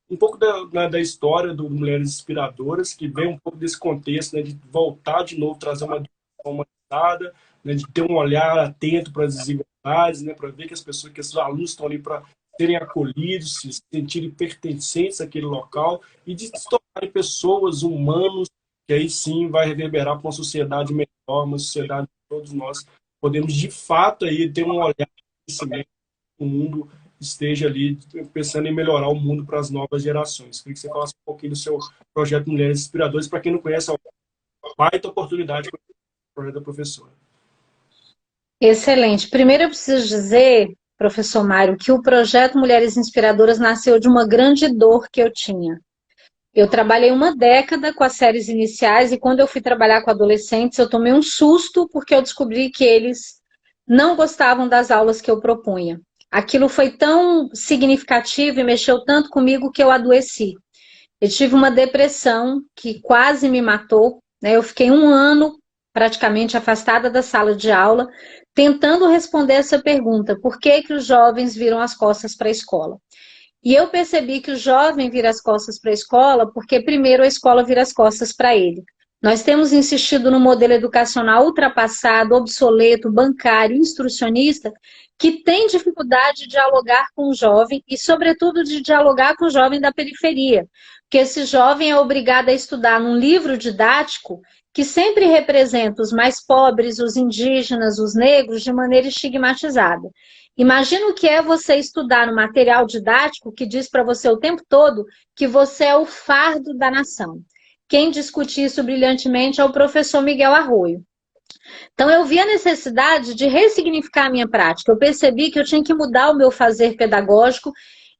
um pouco da história do Mulheres Inspiradoras, que vem um pouco desse contexto, né, de voltar de novo, trazer uma humanizada, né, de ter um olhar atento para as desigualdades, né, para ver que as pessoas, que esses alunos estão ali para serem acolhidos, se sentirem pertencentes àquele local e de se tornarem pessoas, humanos, que aí sim vai reverberar para uma sociedade melhor, uma sociedade que todos nós podemos de fato aí ter um olhar de o mundo esteja ali pensando em melhorar o mundo para as novas gerações. Queria que você falasse um pouquinho do seu projeto Mulheres Inspiradoras. Para quem não conhece, é uma baita oportunidade para o projeto da professora. Excelente. Primeiro eu preciso dizer, professor Mário, que o projeto Mulheres Inspiradoras nasceu de uma grande dor que eu tinha. Eu trabalhei uma década com as séries iniciais e quando eu fui trabalhar com adolescentes, eu tomei um susto porque eu descobri que eles não gostavam das aulas que eu propunha. Aquilo foi tão significativo e mexeu tanto comigo que eu adoeci. Eu tive uma depressão que quase me matou, né? Eu fiquei um ano praticamente afastada da sala de aula, tentando responder essa pergunta: por que que os jovens viram as costas para a escola? E eu percebi que o jovem vira as costas para a escola porque primeiro a escola vira as costas para ele. Nós temos insistido no modelo educacional ultrapassado, obsoleto, bancário, instrucionista, que tem dificuldade de dialogar com o jovem e, sobretudo, de dialogar com o jovem da periferia. Porque esse jovem é obrigado a estudar num livro didático que sempre representa os mais pobres, os indígenas, os negros, de maneira estigmatizada. Imagina o que é você estudar no material didático que diz para você o tempo todo que você é o fardo da nação. Quem discute isso brilhantemente é o professor Miguel Arroio. Então, eu vi a necessidade de ressignificar a minha prática. Eu percebi que eu tinha que mudar o meu fazer pedagógico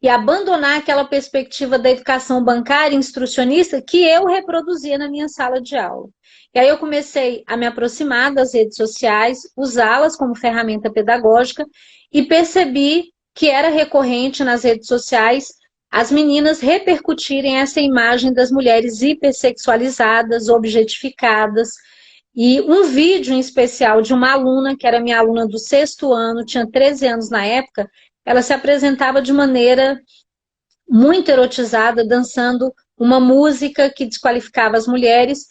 e abandonar aquela perspectiva da educação bancária e instrucionista que eu reproduzia na minha sala de aula. E aí eu comecei a me aproximar das redes sociais, usá-las como ferramenta pedagógica e percebi que era recorrente nas redes sociais as meninas repercutirem essa imagem das mulheres hipersexualizadas, objetificadas. E um vídeo em especial de uma aluna, que era minha aluna do 6º ano, tinha 13 anos na época, ela se apresentava de maneira muito erotizada, dançando uma música que desqualificava as mulheres,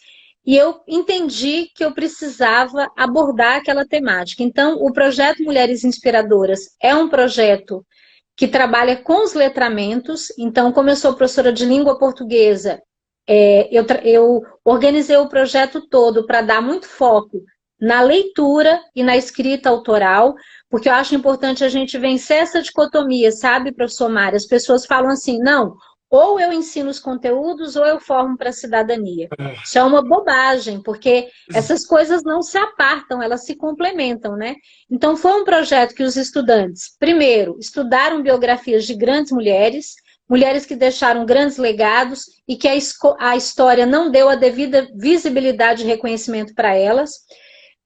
e eu entendi que eu precisava abordar aquela temática. Então, o projeto Mulheres Inspiradoras é um projeto que trabalha com os letramentos. Então, como eu sou professora de língua portuguesa, eu organizei o projeto todo para dar muito foco na leitura e na escrita autoral, porque eu acho importante a gente vencer essa dicotomia, sabe, professor Mário? As pessoas falam assim, não, ou eu ensino os conteúdos ou eu formo para a cidadania. Isso é uma bobagem, porque essas coisas não se apartam, elas se complementam, né? Então, foi um projeto que os estudantes, primeiro, estudaram biografias de grandes mulheres, mulheres que deixaram grandes legados e que a história não deu a devida visibilidade e reconhecimento para elas.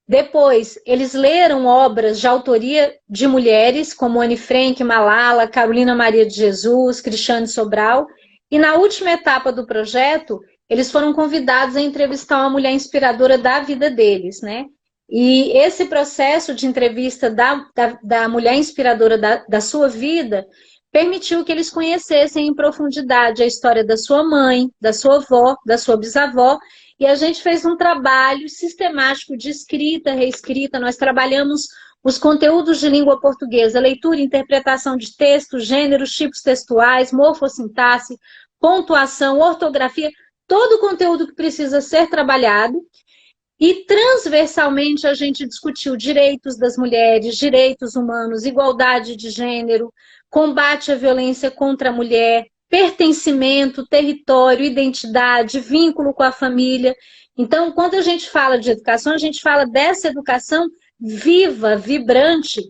Depois, eles leram obras de autoria de mulheres, como Anne Frank, Malala, Carolina Maria de Jesus, Cristiane Sobral. E na última etapa do projeto, eles foram convidados a entrevistar uma mulher inspiradora da vida deles, né? E esse processo de entrevista da mulher inspiradora da sua vida permitiu que eles conhecessem em profundidade a história da sua mãe, da sua avó, da sua bisavó, e a gente fez um trabalho sistemático de escrita, reescrita. Nós trabalhamos os conteúdos de língua portuguesa, leitura e interpretação de texto, gêneros, tipos textuais, morfossintaxe, pontuação, ortografia, todo o conteúdo que precisa ser trabalhado. E transversalmente a gente discutiu direitos das mulheres, direitos humanos, igualdade de gênero, combate à violência contra a mulher, pertencimento, território, identidade, vínculo com a família. Então, quando a gente fala de educação, a gente fala dessa educação viva, vibrante,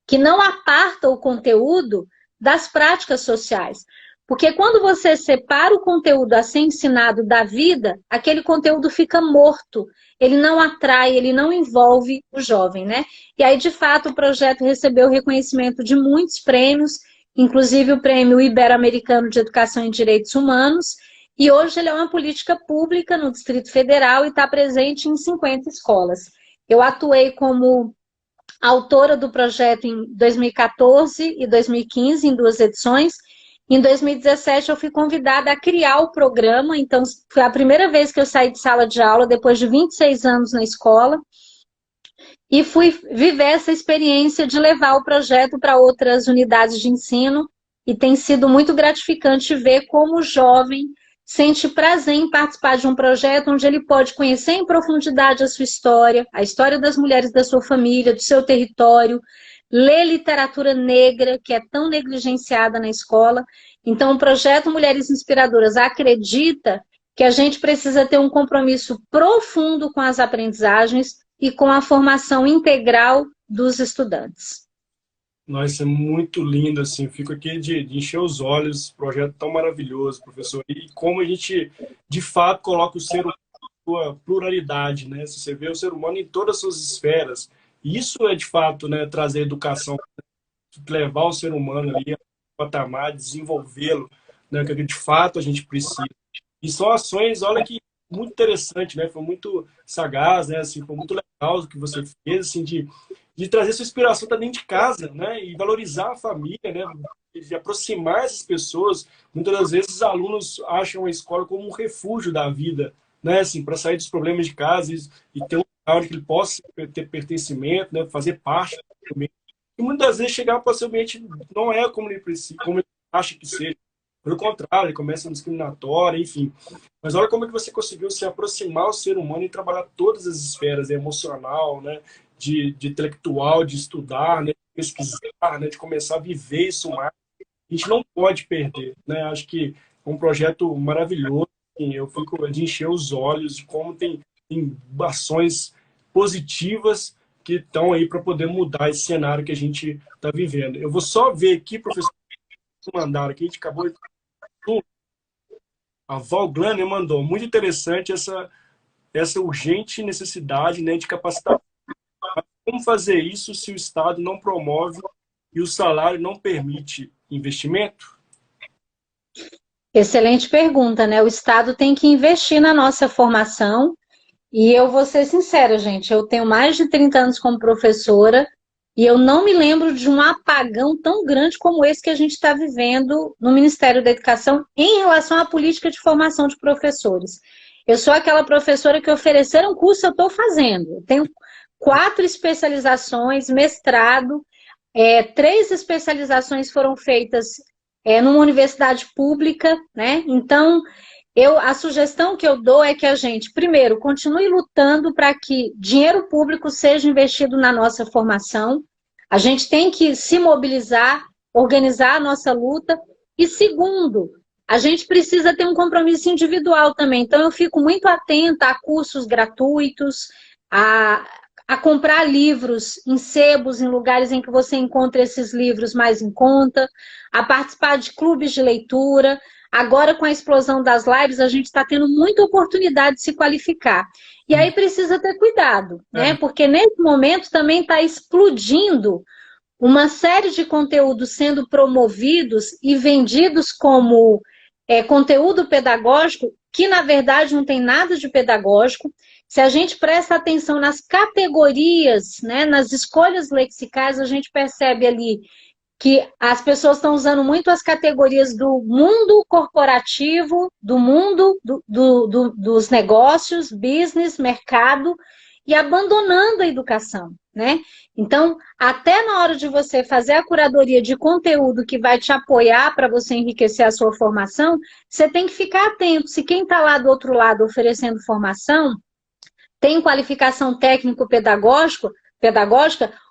que não aparta o conteúdo das práticas sociais. Porque quando você separa o conteúdo a ser ensinado da vida, aquele conteúdo fica morto, ele não atrai, ele não envolve o jovem, né? E aí, de fato, o projeto recebeu reconhecimento de muitos prêmios, inclusive o Prêmio Ibero-Americano de Educação em Direitos Humanos, e hoje ele é uma política pública no Distrito Federal e está presente em 50 escolas. Eu atuei como autora do projeto em 2014 e 2015, em 2 edições. Em 2017, eu fui convidada a criar o programa, então foi a primeira vez que eu saí de sala de aula, depois de 26 anos na escola, e fui viver essa experiência de levar o projeto para outras unidades de ensino, e tem sido muito gratificante ver como o jovem sente prazer em participar de um projeto onde ele pode conhecer em profundidade a história das mulheres da sua família, do seu território, ler literatura negra, que é tão negligenciada na escola. Então, o projeto Mulheres Inspiradoras acredita que a gente precisa ter um compromisso profundo com as aprendizagens e com a formação integral dos estudantes. Nossa, é muito lindo, assim, fico aqui de encher os olhos, esse projeto tão maravilhoso, professor, e como a gente, de fato, coloca o ser humano na sua pluralidade, né? Se você vê o ser humano em todas as suas esferas, e isso é, de fato, né, trazer educação, levar o ser humano ali a um patamar, desenvolvê-lo, né, que de fato a gente precisa. E são ações, olha que muito interessante, né? Foi muito sagaz, né? Assim, foi muito legal o que você fez, assim, de trazer sua inspiração também de casa, né? E valorizar a família, né? De aproximar essas pessoas. Muitas das vezes os alunos acham a escola como um refúgio da vida, né? Assim, para sair dos problemas de casa e ter um lugar onde ele possa ter pertencimento, né? Fazer parte do ambiente. E muitas das vezes chegar para o seu ambiente não é como ele precisa, como ele acha que seja. Pelo contrário, ele começa a discriminatória, enfim. Mas olha como é que você conseguiu se aproximar do ser humano e trabalhar todas as esferas, né? Emocional, né? De intelectual, de estudar, né? De pesquisar, né? De começar a viver isso mais. A gente não pode perder, né? Acho que é um projeto maravilhoso. Assim, eu fico de encher os olhos de como tem ações positivas que estão aí para poder mudar esse cenário que a gente está vivendo. Eu vou só ver aqui, professor, mandaram aqui, a gente acabou de... A Val Glaner mandou, muito interessante essa urgente necessidade, né, de capacitar. Como fazer isso se o Estado não promove e o salário não permite investimento? Excelente pergunta, né? O Estado tem que investir na nossa formação. E eu vou ser sincera, gente, eu tenho mais de 30 anos como professora e eu não me lembro de um apagão tão grande como esse que a gente está vivendo no Ministério da Educação em relação à política de formação de professores. Eu sou aquela professora que ofereceram curso, eu estou fazendo. Eu tenho 4 especializações, mestrado, 3 especializações foram feitas numa universidade pública, né? Então... a sugestão que eu dou é que a gente, primeiro, continue lutando para que dinheiro público seja investido na nossa formação. A gente tem que se mobilizar, organizar a nossa luta. E segundo, a gente precisa ter um compromisso individual também. Então, eu fico muito atenta a cursos gratuitos, a comprar livros em sebos, em lugares em que você encontra esses livros mais em conta, a participar de clubes de leitura. Agora, com a explosão das lives, a gente está tendo muita oportunidade de se qualificar. E aí precisa ter cuidado, né? Porque nesse momento também está explodindo uma série de conteúdos sendo promovidos e vendidos como conteúdo pedagógico, que na verdade não tem nada de pedagógico. Se a gente presta atenção nas categorias, né, nas escolhas lexicais, a gente percebe ali que as pessoas estão usando muito as categorias do mundo corporativo, do mundo dos negócios, business, mercado, e abandonando a educação, né? Então, até na hora de você fazer a curadoria de conteúdo que vai te apoiar para você enriquecer a sua formação, você tem que ficar atento. Se quem está lá do outro lado oferecendo formação tem qualificação técnico-pedagógica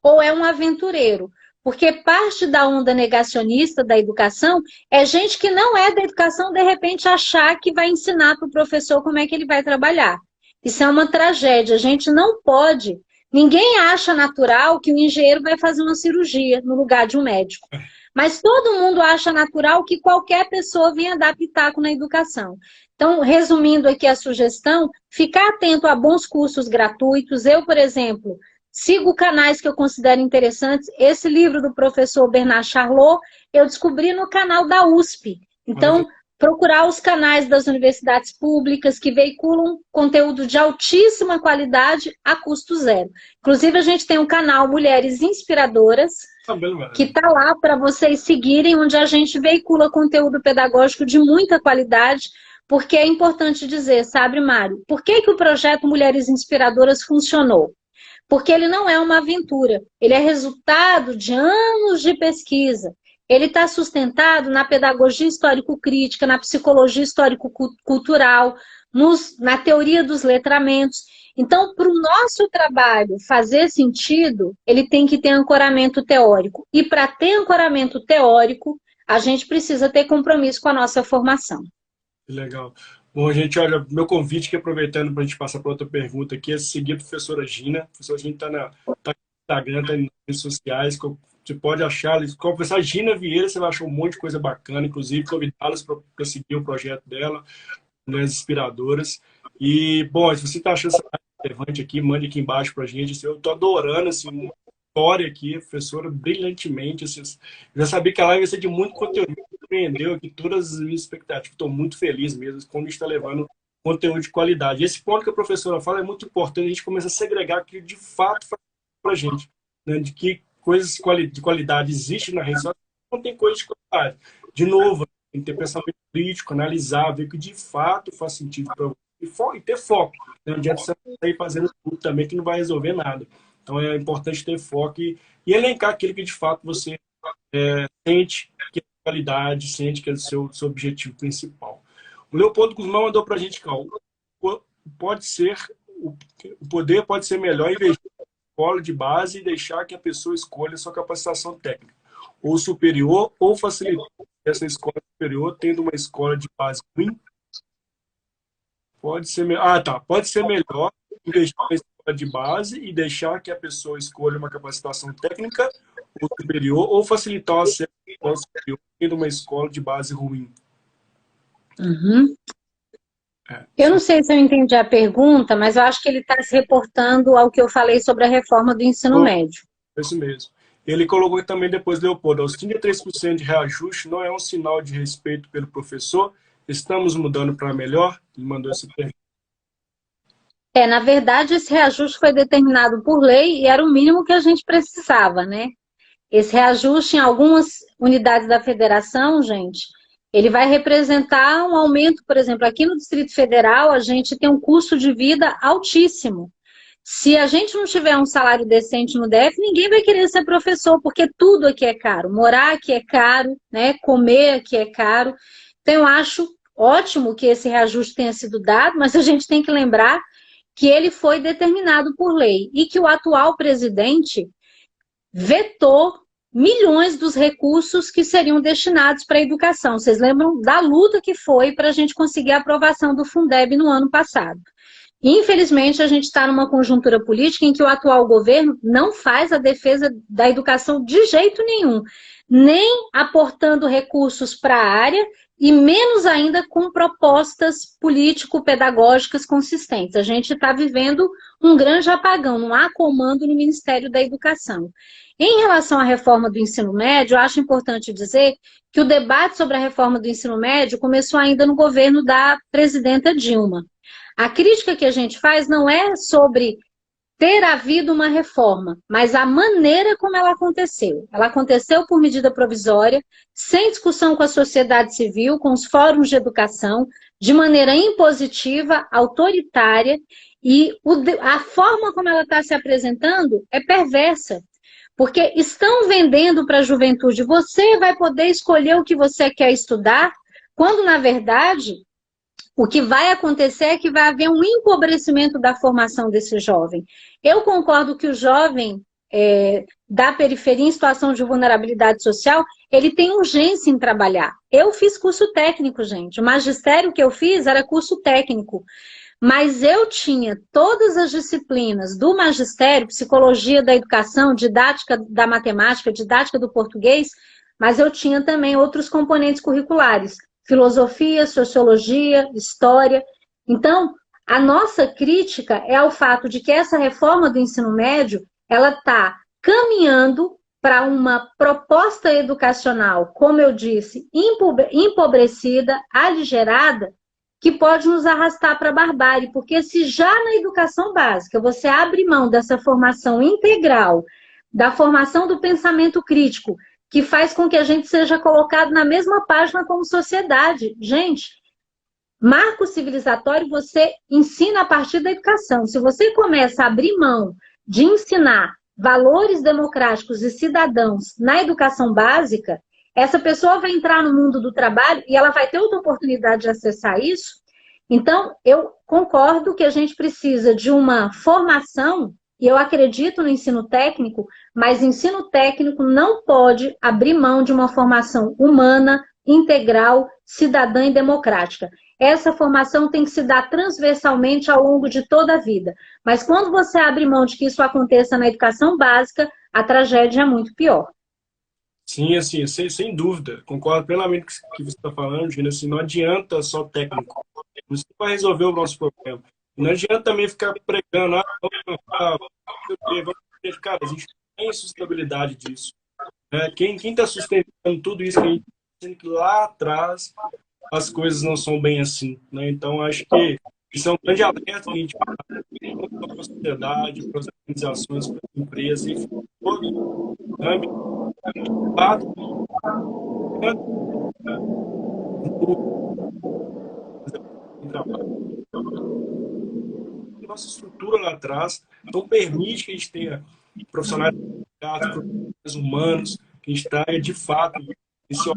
ou é um aventureiro. Porque parte da onda negacionista da educação é gente que não é da educação, de repente, achar que vai ensinar para o professor como é que ele vai trabalhar. Isso é uma tragédia. A gente não pode. Ninguém acha natural que o engenheiro vai fazer uma cirurgia no lugar de um médico. Mas todo mundo acha natural que qualquer pessoa venha dar pitaco na educação. Então, resumindo aqui a sugestão, ficar atento a bons cursos gratuitos. Eu, por exemplo, sigo canais que eu considero interessantes. Esse livro do professor Bernard Charlot, eu descobri no canal da USP. Então, procurar os canais das universidades públicas que veiculam conteúdo de altíssima qualidade a custo zero. Inclusive, a gente tem um canal Mulheres Inspiradoras, que está lá para vocês seguirem, onde a gente veicula conteúdo pedagógico de muita qualidade, porque é importante dizer, sabe, Mário, por que o projeto Mulheres Inspiradoras funcionou? Porque ele não é uma aventura, ele é resultado de anos de pesquisa. Ele está sustentado na pedagogia histórico-crítica, na psicologia histórico-cultural, na teoria dos letramentos. Então, para o nosso trabalho fazer sentido, ele tem que ter ancoramento teórico. E para ter ancoramento teórico, a gente precisa ter compromisso com a nossa formação. Legal. Bom, gente, olha, meu convite, que aproveitando para a gente passar para outra pergunta aqui, é seguir a professora Gina. A professora Gina está no Instagram, está nas redes sociais, você pode achar, com a professora Gina Vieira, você vai achar um monte de coisa bacana, inclusive convidá-las para seguir o projeto dela, Mulheres Inspiradoras. E, bom, se você está achando essa relevante aqui, mande aqui embaixo para a gente. Eu estou adorando, assim, uma história aqui, a professora brilhantemente. Assim, eu já sabia que a live ia ser de muito conteúdo, surpreendeu aqui todas as minhas expectativas. Estou muito feliz mesmo, como a gente está levando conteúdo de qualidade. E esse ponto que a professora fala é muito importante, a gente começa a segregar aquilo de fato para a gente, né, de que coisas de qualidade existem na rede social, não tem coisa de qualidade. De novo, tem que ter pensamento crítico, analisar, ver que de fato faz sentido para você e ter foco. Não adianta você sair fazendo tudo também que não vai resolver nada. Então é importante ter foco e elencar aquilo que de fato você sente que é qualidade, sente que é o seu objetivo principal. O Leopoldo Guzmão mandou para a gente, Cal, o poder pode ser melhor investir escola de base e deixar que a pessoa escolha sua capacitação técnica, ou superior, ou facilitar essa escola superior tendo uma escola de base ruim. Pode ser pode ser melhor investir na escola de base e deixar que a pessoa escolha uma capacitação técnica ou superior, ou facilitar o acesso à escola superior tendo uma escola de base ruim. Uhum. Eu não sei se eu entendi a pergunta, mas eu acho que ele está se reportando ao que eu falei sobre a reforma do ensino médio. É isso mesmo. Ele colocou também depois, Leopoldo, aos 33% de reajuste não é um sinal de respeito pelo professor? Estamos mudando para melhor? Ele mandou essa pergunta. Na verdade, esse reajuste foi determinado por lei e era o mínimo que a gente precisava, né? Esse reajuste em algumas unidades da federação, gente, ele vai representar um aumento, por exemplo, aqui no Distrito Federal, a gente tem um custo de vida altíssimo. Se a gente não tiver um salário decente no DF, ninguém vai querer ser professor, porque tudo aqui é caro. Morar aqui é caro, né? Comer aqui é caro. Então, eu acho ótimo que esse reajuste tenha sido dado, mas a gente tem que lembrar que ele foi determinado por lei e que o atual presidente vetou milhões dos recursos que seriam destinados para a educação. Vocês lembram da luta que foi para a gente conseguir a aprovação do Fundeb no ano passado? Infelizmente, a gente está numa conjuntura política em que o atual governo não faz a defesa da educação de jeito nenhum, nem aportando recursos para a área e menos ainda com propostas político-pedagógicas consistentes. A gente está vivendo um grande apagão, não há comando no Ministério da Educação. Em relação à reforma do ensino médio, eu acho importante dizer que o debate sobre a reforma do ensino médio começou ainda no governo da presidenta Dilma. A crítica que a gente faz não é sobre ter havido uma reforma, mas a maneira como ela aconteceu por medida provisória, sem discussão com a sociedade civil, com os fóruns de educação, de maneira impositiva, autoritária, e a forma como ela está se apresentando é perversa, porque estão vendendo para a juventude, você vai poder escolher o que você quer estudar, quando, na verdade, o que vai acontecer é que vai haver um empobrecimento da formação desse jovem. Eu concordo que o jovem da periferia em situação de vulnerabilidade social, ele tem urgência em trabalhar. Eu fiz curso técnico, gente. O magistério que eu fiz era curso técnico. Mas eu tinha todas as disciplinas do magistério, psicologia da educação, didática da matemática, didática do português, mas eu tinha também outros componentes curriculares, filosofia, sociologia, história. Então, a nossa crítica é ao fato de que essa reforma do ensino médio, ela está caminhando para uma proposta educacional, como eu disse, empobrecida, aligerada, que pode nos arrastar para a barbárie, porque se já na educação básica você abre mão dessa formação integral, da formação do pensamento crítico, que faz com que a gente seja colocado na mesma página como sociedade. Gente, marco civilizatório você ensina a partir da educação. Se você começa a abrir mão de ensinar valores democráticos e cidadãos na educação básica, essa pessoa vai entrar no mundo do trabalho e ela vai ter outra oportunidade de acessar isso. Então, eu concordo que a gente precisa de uma formação, e eu acredito no ensino técnico, mas ensino técnico não pode abrir mão de uma formação humana, integral, cidadã e democrática. Essa formação tem que se dar transversalmente ao longo de toda a vida. Mas quando você abre mão de que isso aconteça na educação básica, a tragédia é muito pior. Sim, assim, sem dúvida. Concordo plenamente com o que você está falando, Gina. Assim, não adianta só técnico. Isso vai resolver o nosso problema. Não adianta também ficar pregando, cara, a gente não tem sustentabilidade disso. Né? Quem está sustentando tudo isso que a gente está dizendo que lá atrás as coisas não são bem assim. Né? Então, acho que isso é um grande alerta que a gente faz para a sociedade, para as organizações, para as empresas, enfim, todo o âmbito. Nossa estrutura lá atrás não permite que a gente tenha profissionais humanos, que a gente traga de fato esse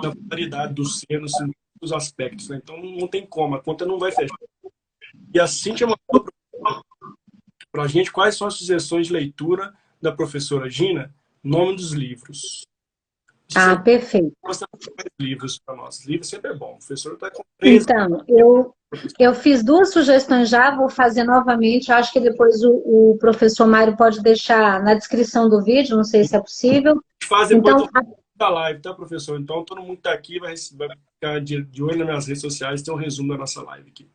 da qualidade do ser nos dos aspectos. Né? Então não tem como, a conta não vai fechar. E a Cíntia mandou para a gente quais são as sugestões de leitura da professora Gina, nome dos livros. Perfeito. Mostra mais livros para nós. Livro sempre é bom. O professor está com 3. Então, eu fiz 2 sugestões já, vou fazer novamente. Acho que depois o professor Mário pode deixar na descrição do vídeo, não sei se é possível. A gente faz depois então, da live, tá, professor? Então, todo mundo está aqui, vai ficar de olho nas minhas redes sociais, tem um resumo da nossa live aqui.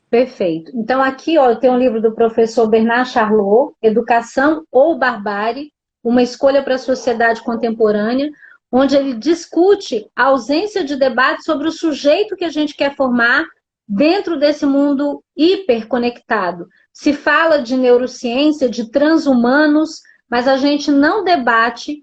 Perfeito. Então, aqui ó, tem um livro do professor Bernard Charlot, Educação ou Barbárie, uma escolha para a sociedade contemporânea, onde ele discute a ausência de debate sobre o sujeito que a gente quer formar dentro desse mundo hiperconectado. Se fala de neurociência, de transhumanos, mas a gente não debate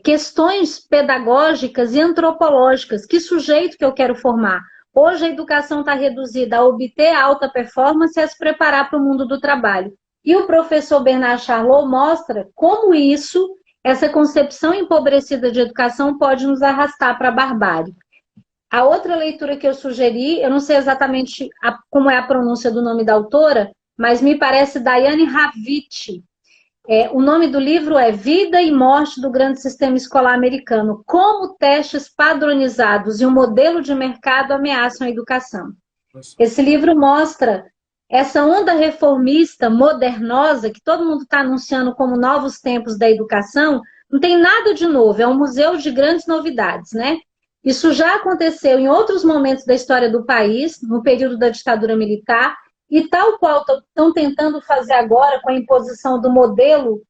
questões pedagógicas e antropológicas. Que sujeito que eu quero formar? Hoje a educação está reduzida a obter alta performance e a se preparar para o mundo do trabalho. E o professor Bernard Charlot mostra como isso, essa concepção empobrecida de educação, pode nos arrastar para a barbárie. A outra leitura que eu sugeri, eu não sei exatamente como é a pronúncia do nome da autora, mas me parece Diane Ravitch. O nome do livro é Vida e Morte do Grande Sistema Escolar Americano. Como testes padronizados e um modelo de mercado ameaçam a educação. Esse livro mostra essa onda reformista, modernosa, que todo mundo está anunciando como novos tempos da educação, não tem nada de novo, é um museu de grandes novidades, né? Isso já aconteceu em outros momentos da história do país, no período da ditadura militar, e tal qual estão tentando fazer agora com a imposição do modelo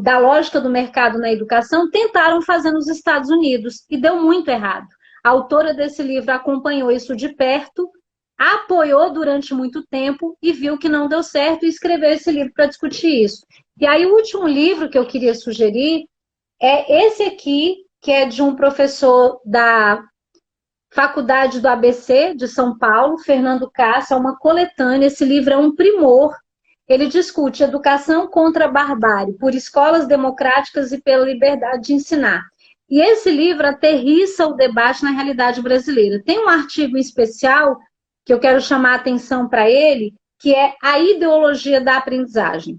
da lógica do mercado na educação, tentaram fazer nos Estados Unidos, e deu muito errado. A autora desse livro acompanhou isso de perto apoiou durante muito tempo e viu que não deu certo e escreveu esse livro para discutir isso. E aí o último livro que eu queria sugerir é esse aqui, que é de um professor da Faculdade do ABC de São Paulo, Fernando Castro, é uma coletânea. Esse livro é um primor. Ele discute educação contra a barbárie, por escolas democráticas e pela liberdade de ensinar. E esse livro aterrissa o debate na realidade brasileira. Tem um artigo em especial que eu quero chamar a atenção para ele, que é a ideologia da aprendizagem.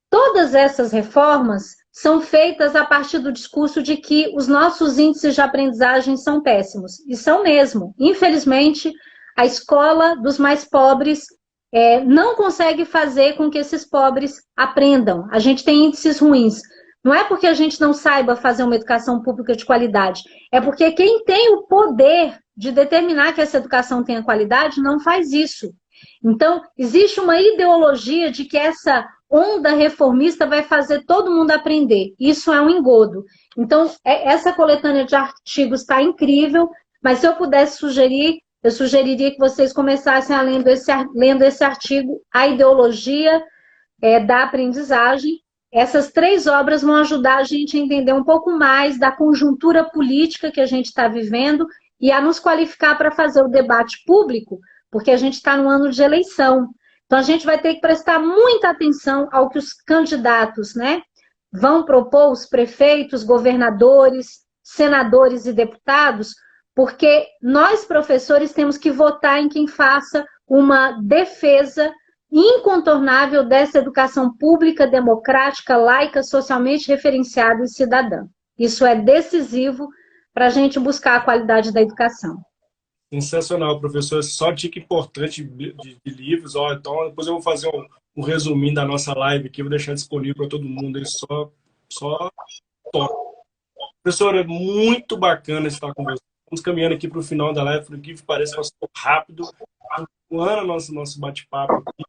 Todas essas reformas são feitas a partir do discurso de que os nossos índices de aprendizagem são péssimos. E são mesmo. Infelizmente, a escola dos mais pobres não consegue fazer com que esses pobres aprendam. A gente tem índices ruins. Não é porque a gente não saiba fazer uma educação pública de qualidade, é porque quem tem o poder de determinar que essa educação tenha qualidade não faz isso. Então, existe uma ideologia de que essa onda reformista vai fazer todo mundo aprender. Isso é um engodo. Então, essa coletânea de artigos está incrível, mas se eu pudesse sugerir, eu sugeriria que vocês começassem a lendo esse artigo, A Ideologia da Aprendizagem. Essas 3 obras vão ajudar a gente a entender um pouco mais da conjuntura política que a gente está vivendo e a nos qualificar para fazer o debate público, porque a gente está no ano de eleição. Então, a gente vai ter que prestar muita atenção ao que os candidatos, né, vão propor, os prefeitos, governadores, senadores e deputados, porque nós, professores, temos que votar em quem faça uma defesa incontornável dessa educação pública, democrática, laica, socialmente referenciada e cidadã. Isso é decisivo para a gente buscar a qualidade da educação. Sensacional, professor. Só dica importante de livros. Ó, então, depois eu vou fazer um resuminho da nossa live aqui, vou deixar disponível para todo mundo. Só top. Professora, muito bacana estar com você. Estamos caminhando aqui para o final da live, por que parece que passou rápido. Continuando nosso bate-papo aqui.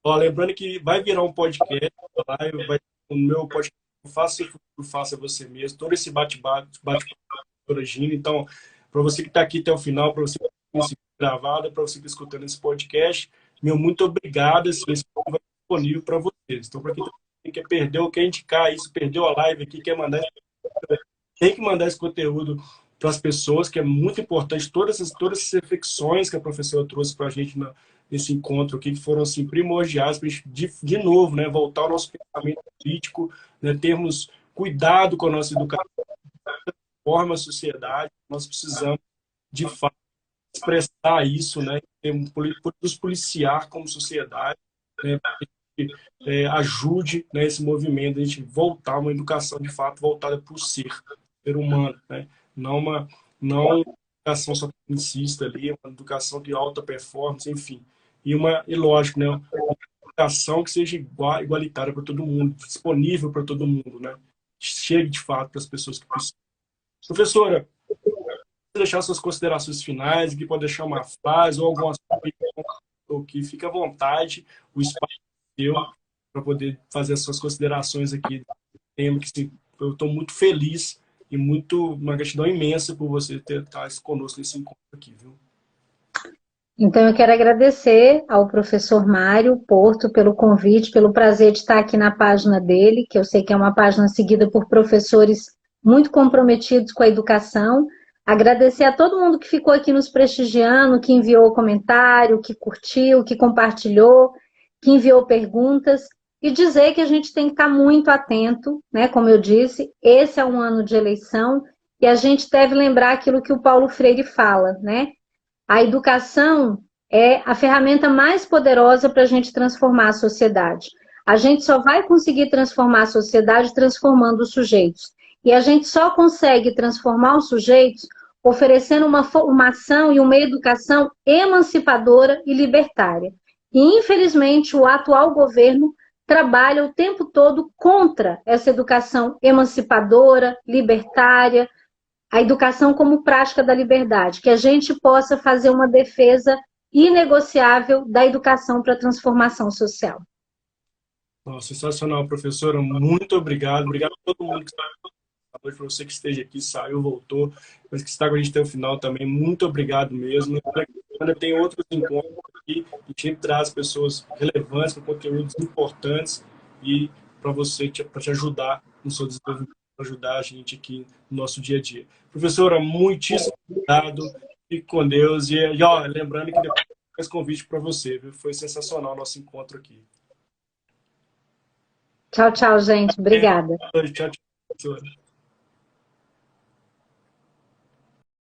Ó, lembrando que vai virar um podcast, a live vai o meu podcast Faça Você Mesmo, todo esse bate-papo, professora Gina. Então, para você que está aqui até o final, para você que está gravado, para você que está escutando esse podcast, meu muito obrigado. Esse vai estar disponível para vocês. Então, para quem quer perder ou quer indicar isso, perdeu a live aqui, quer mandar, tem que mandar esse conteúdo para as pessoas, que é muito importante. Todas essas reflexões que a professora trouxe para a gente nesse encontro aqui, que foram assim, primordiais para a gente, de novo, né, voltar ao nosso pensamento crítico, né, termos cuidado com a nossa educação, forma a sociedade. Nós precisamos, de fato, expressar isso, né, nos policiar como sociedade, né, para que ajude, né, esse movimento, a gente voltar a uma educação, de fato, voltada para o ser humano, né, não educação só tecnicista ali, uma educação de alta performance, enfim. E lógico, né, uma educação que seja igualitária para todo mundo, disponível para todo mundo, né? Chegue de fato para as pessoas que precisam. Professora, deixar suas considerações finais, aqui pode deixar uma frase ou alguma coisa que fica à vontade, o espaço é seu para poder fazer as suas considerações aqui. Tema que eu estou muito feliz e uma gratidão imensa por você estar conosco nesse encontro aqui, viu? Então, eu quero agradecer ao professor Mário Porto pelo convite, pelo prazer de estar aqui na página dele, que eu sei que é uma página seguida por professores muito comprometidos com a educação. Agradecer a todo mundo que ficou aqui nos prestigiando, que enviou comentário, que curtiu, que compartilhou, que enviou perguntas. E dizer que a gente tem que estar muito atento, né? Como eu disse, esse é um ano de eleição e a gente deve lembrar aquilo que o Paulo Freire fala, né? A educação é a ferramenta mais poderosa para a gente transformar a sociedade. A gente só vai conseguir transformar a sociedade transformando os sujeitos. E a gente só consegue transformar os sujeitos oferecendo uma formação e uma educação emancipadora e libertária. E, infelizmente, o atual governo trabalha o tempo todo contra essa educação emancipadora, libertária, a educação como prática da liberdade, que a gente possa fazer uma defesa inegociável da educação para a transformação social. Nossa, sensacional, professora. Muito obrigado. Obrigado a todo mundo que está para você que esteja aqui, saiu, voltou, mas que está com a gente até o final também. Muito obrigado mesmo. semana tem outros encontros aqui, a gente traz pessoas relevantes com conteúdos importantes e para você, para te ajudar no seu desenvolvimento, para ajudar a gente aqui no nosso dia a dia. Professora, muitíssimo obrigado, fique com Deus e ó, lembrando que depois faz convite para você, viu? Foi sensacional o nosso encontro aqui. Tchau, tchau, gente. Obrigada. Tchau, tchau, professora.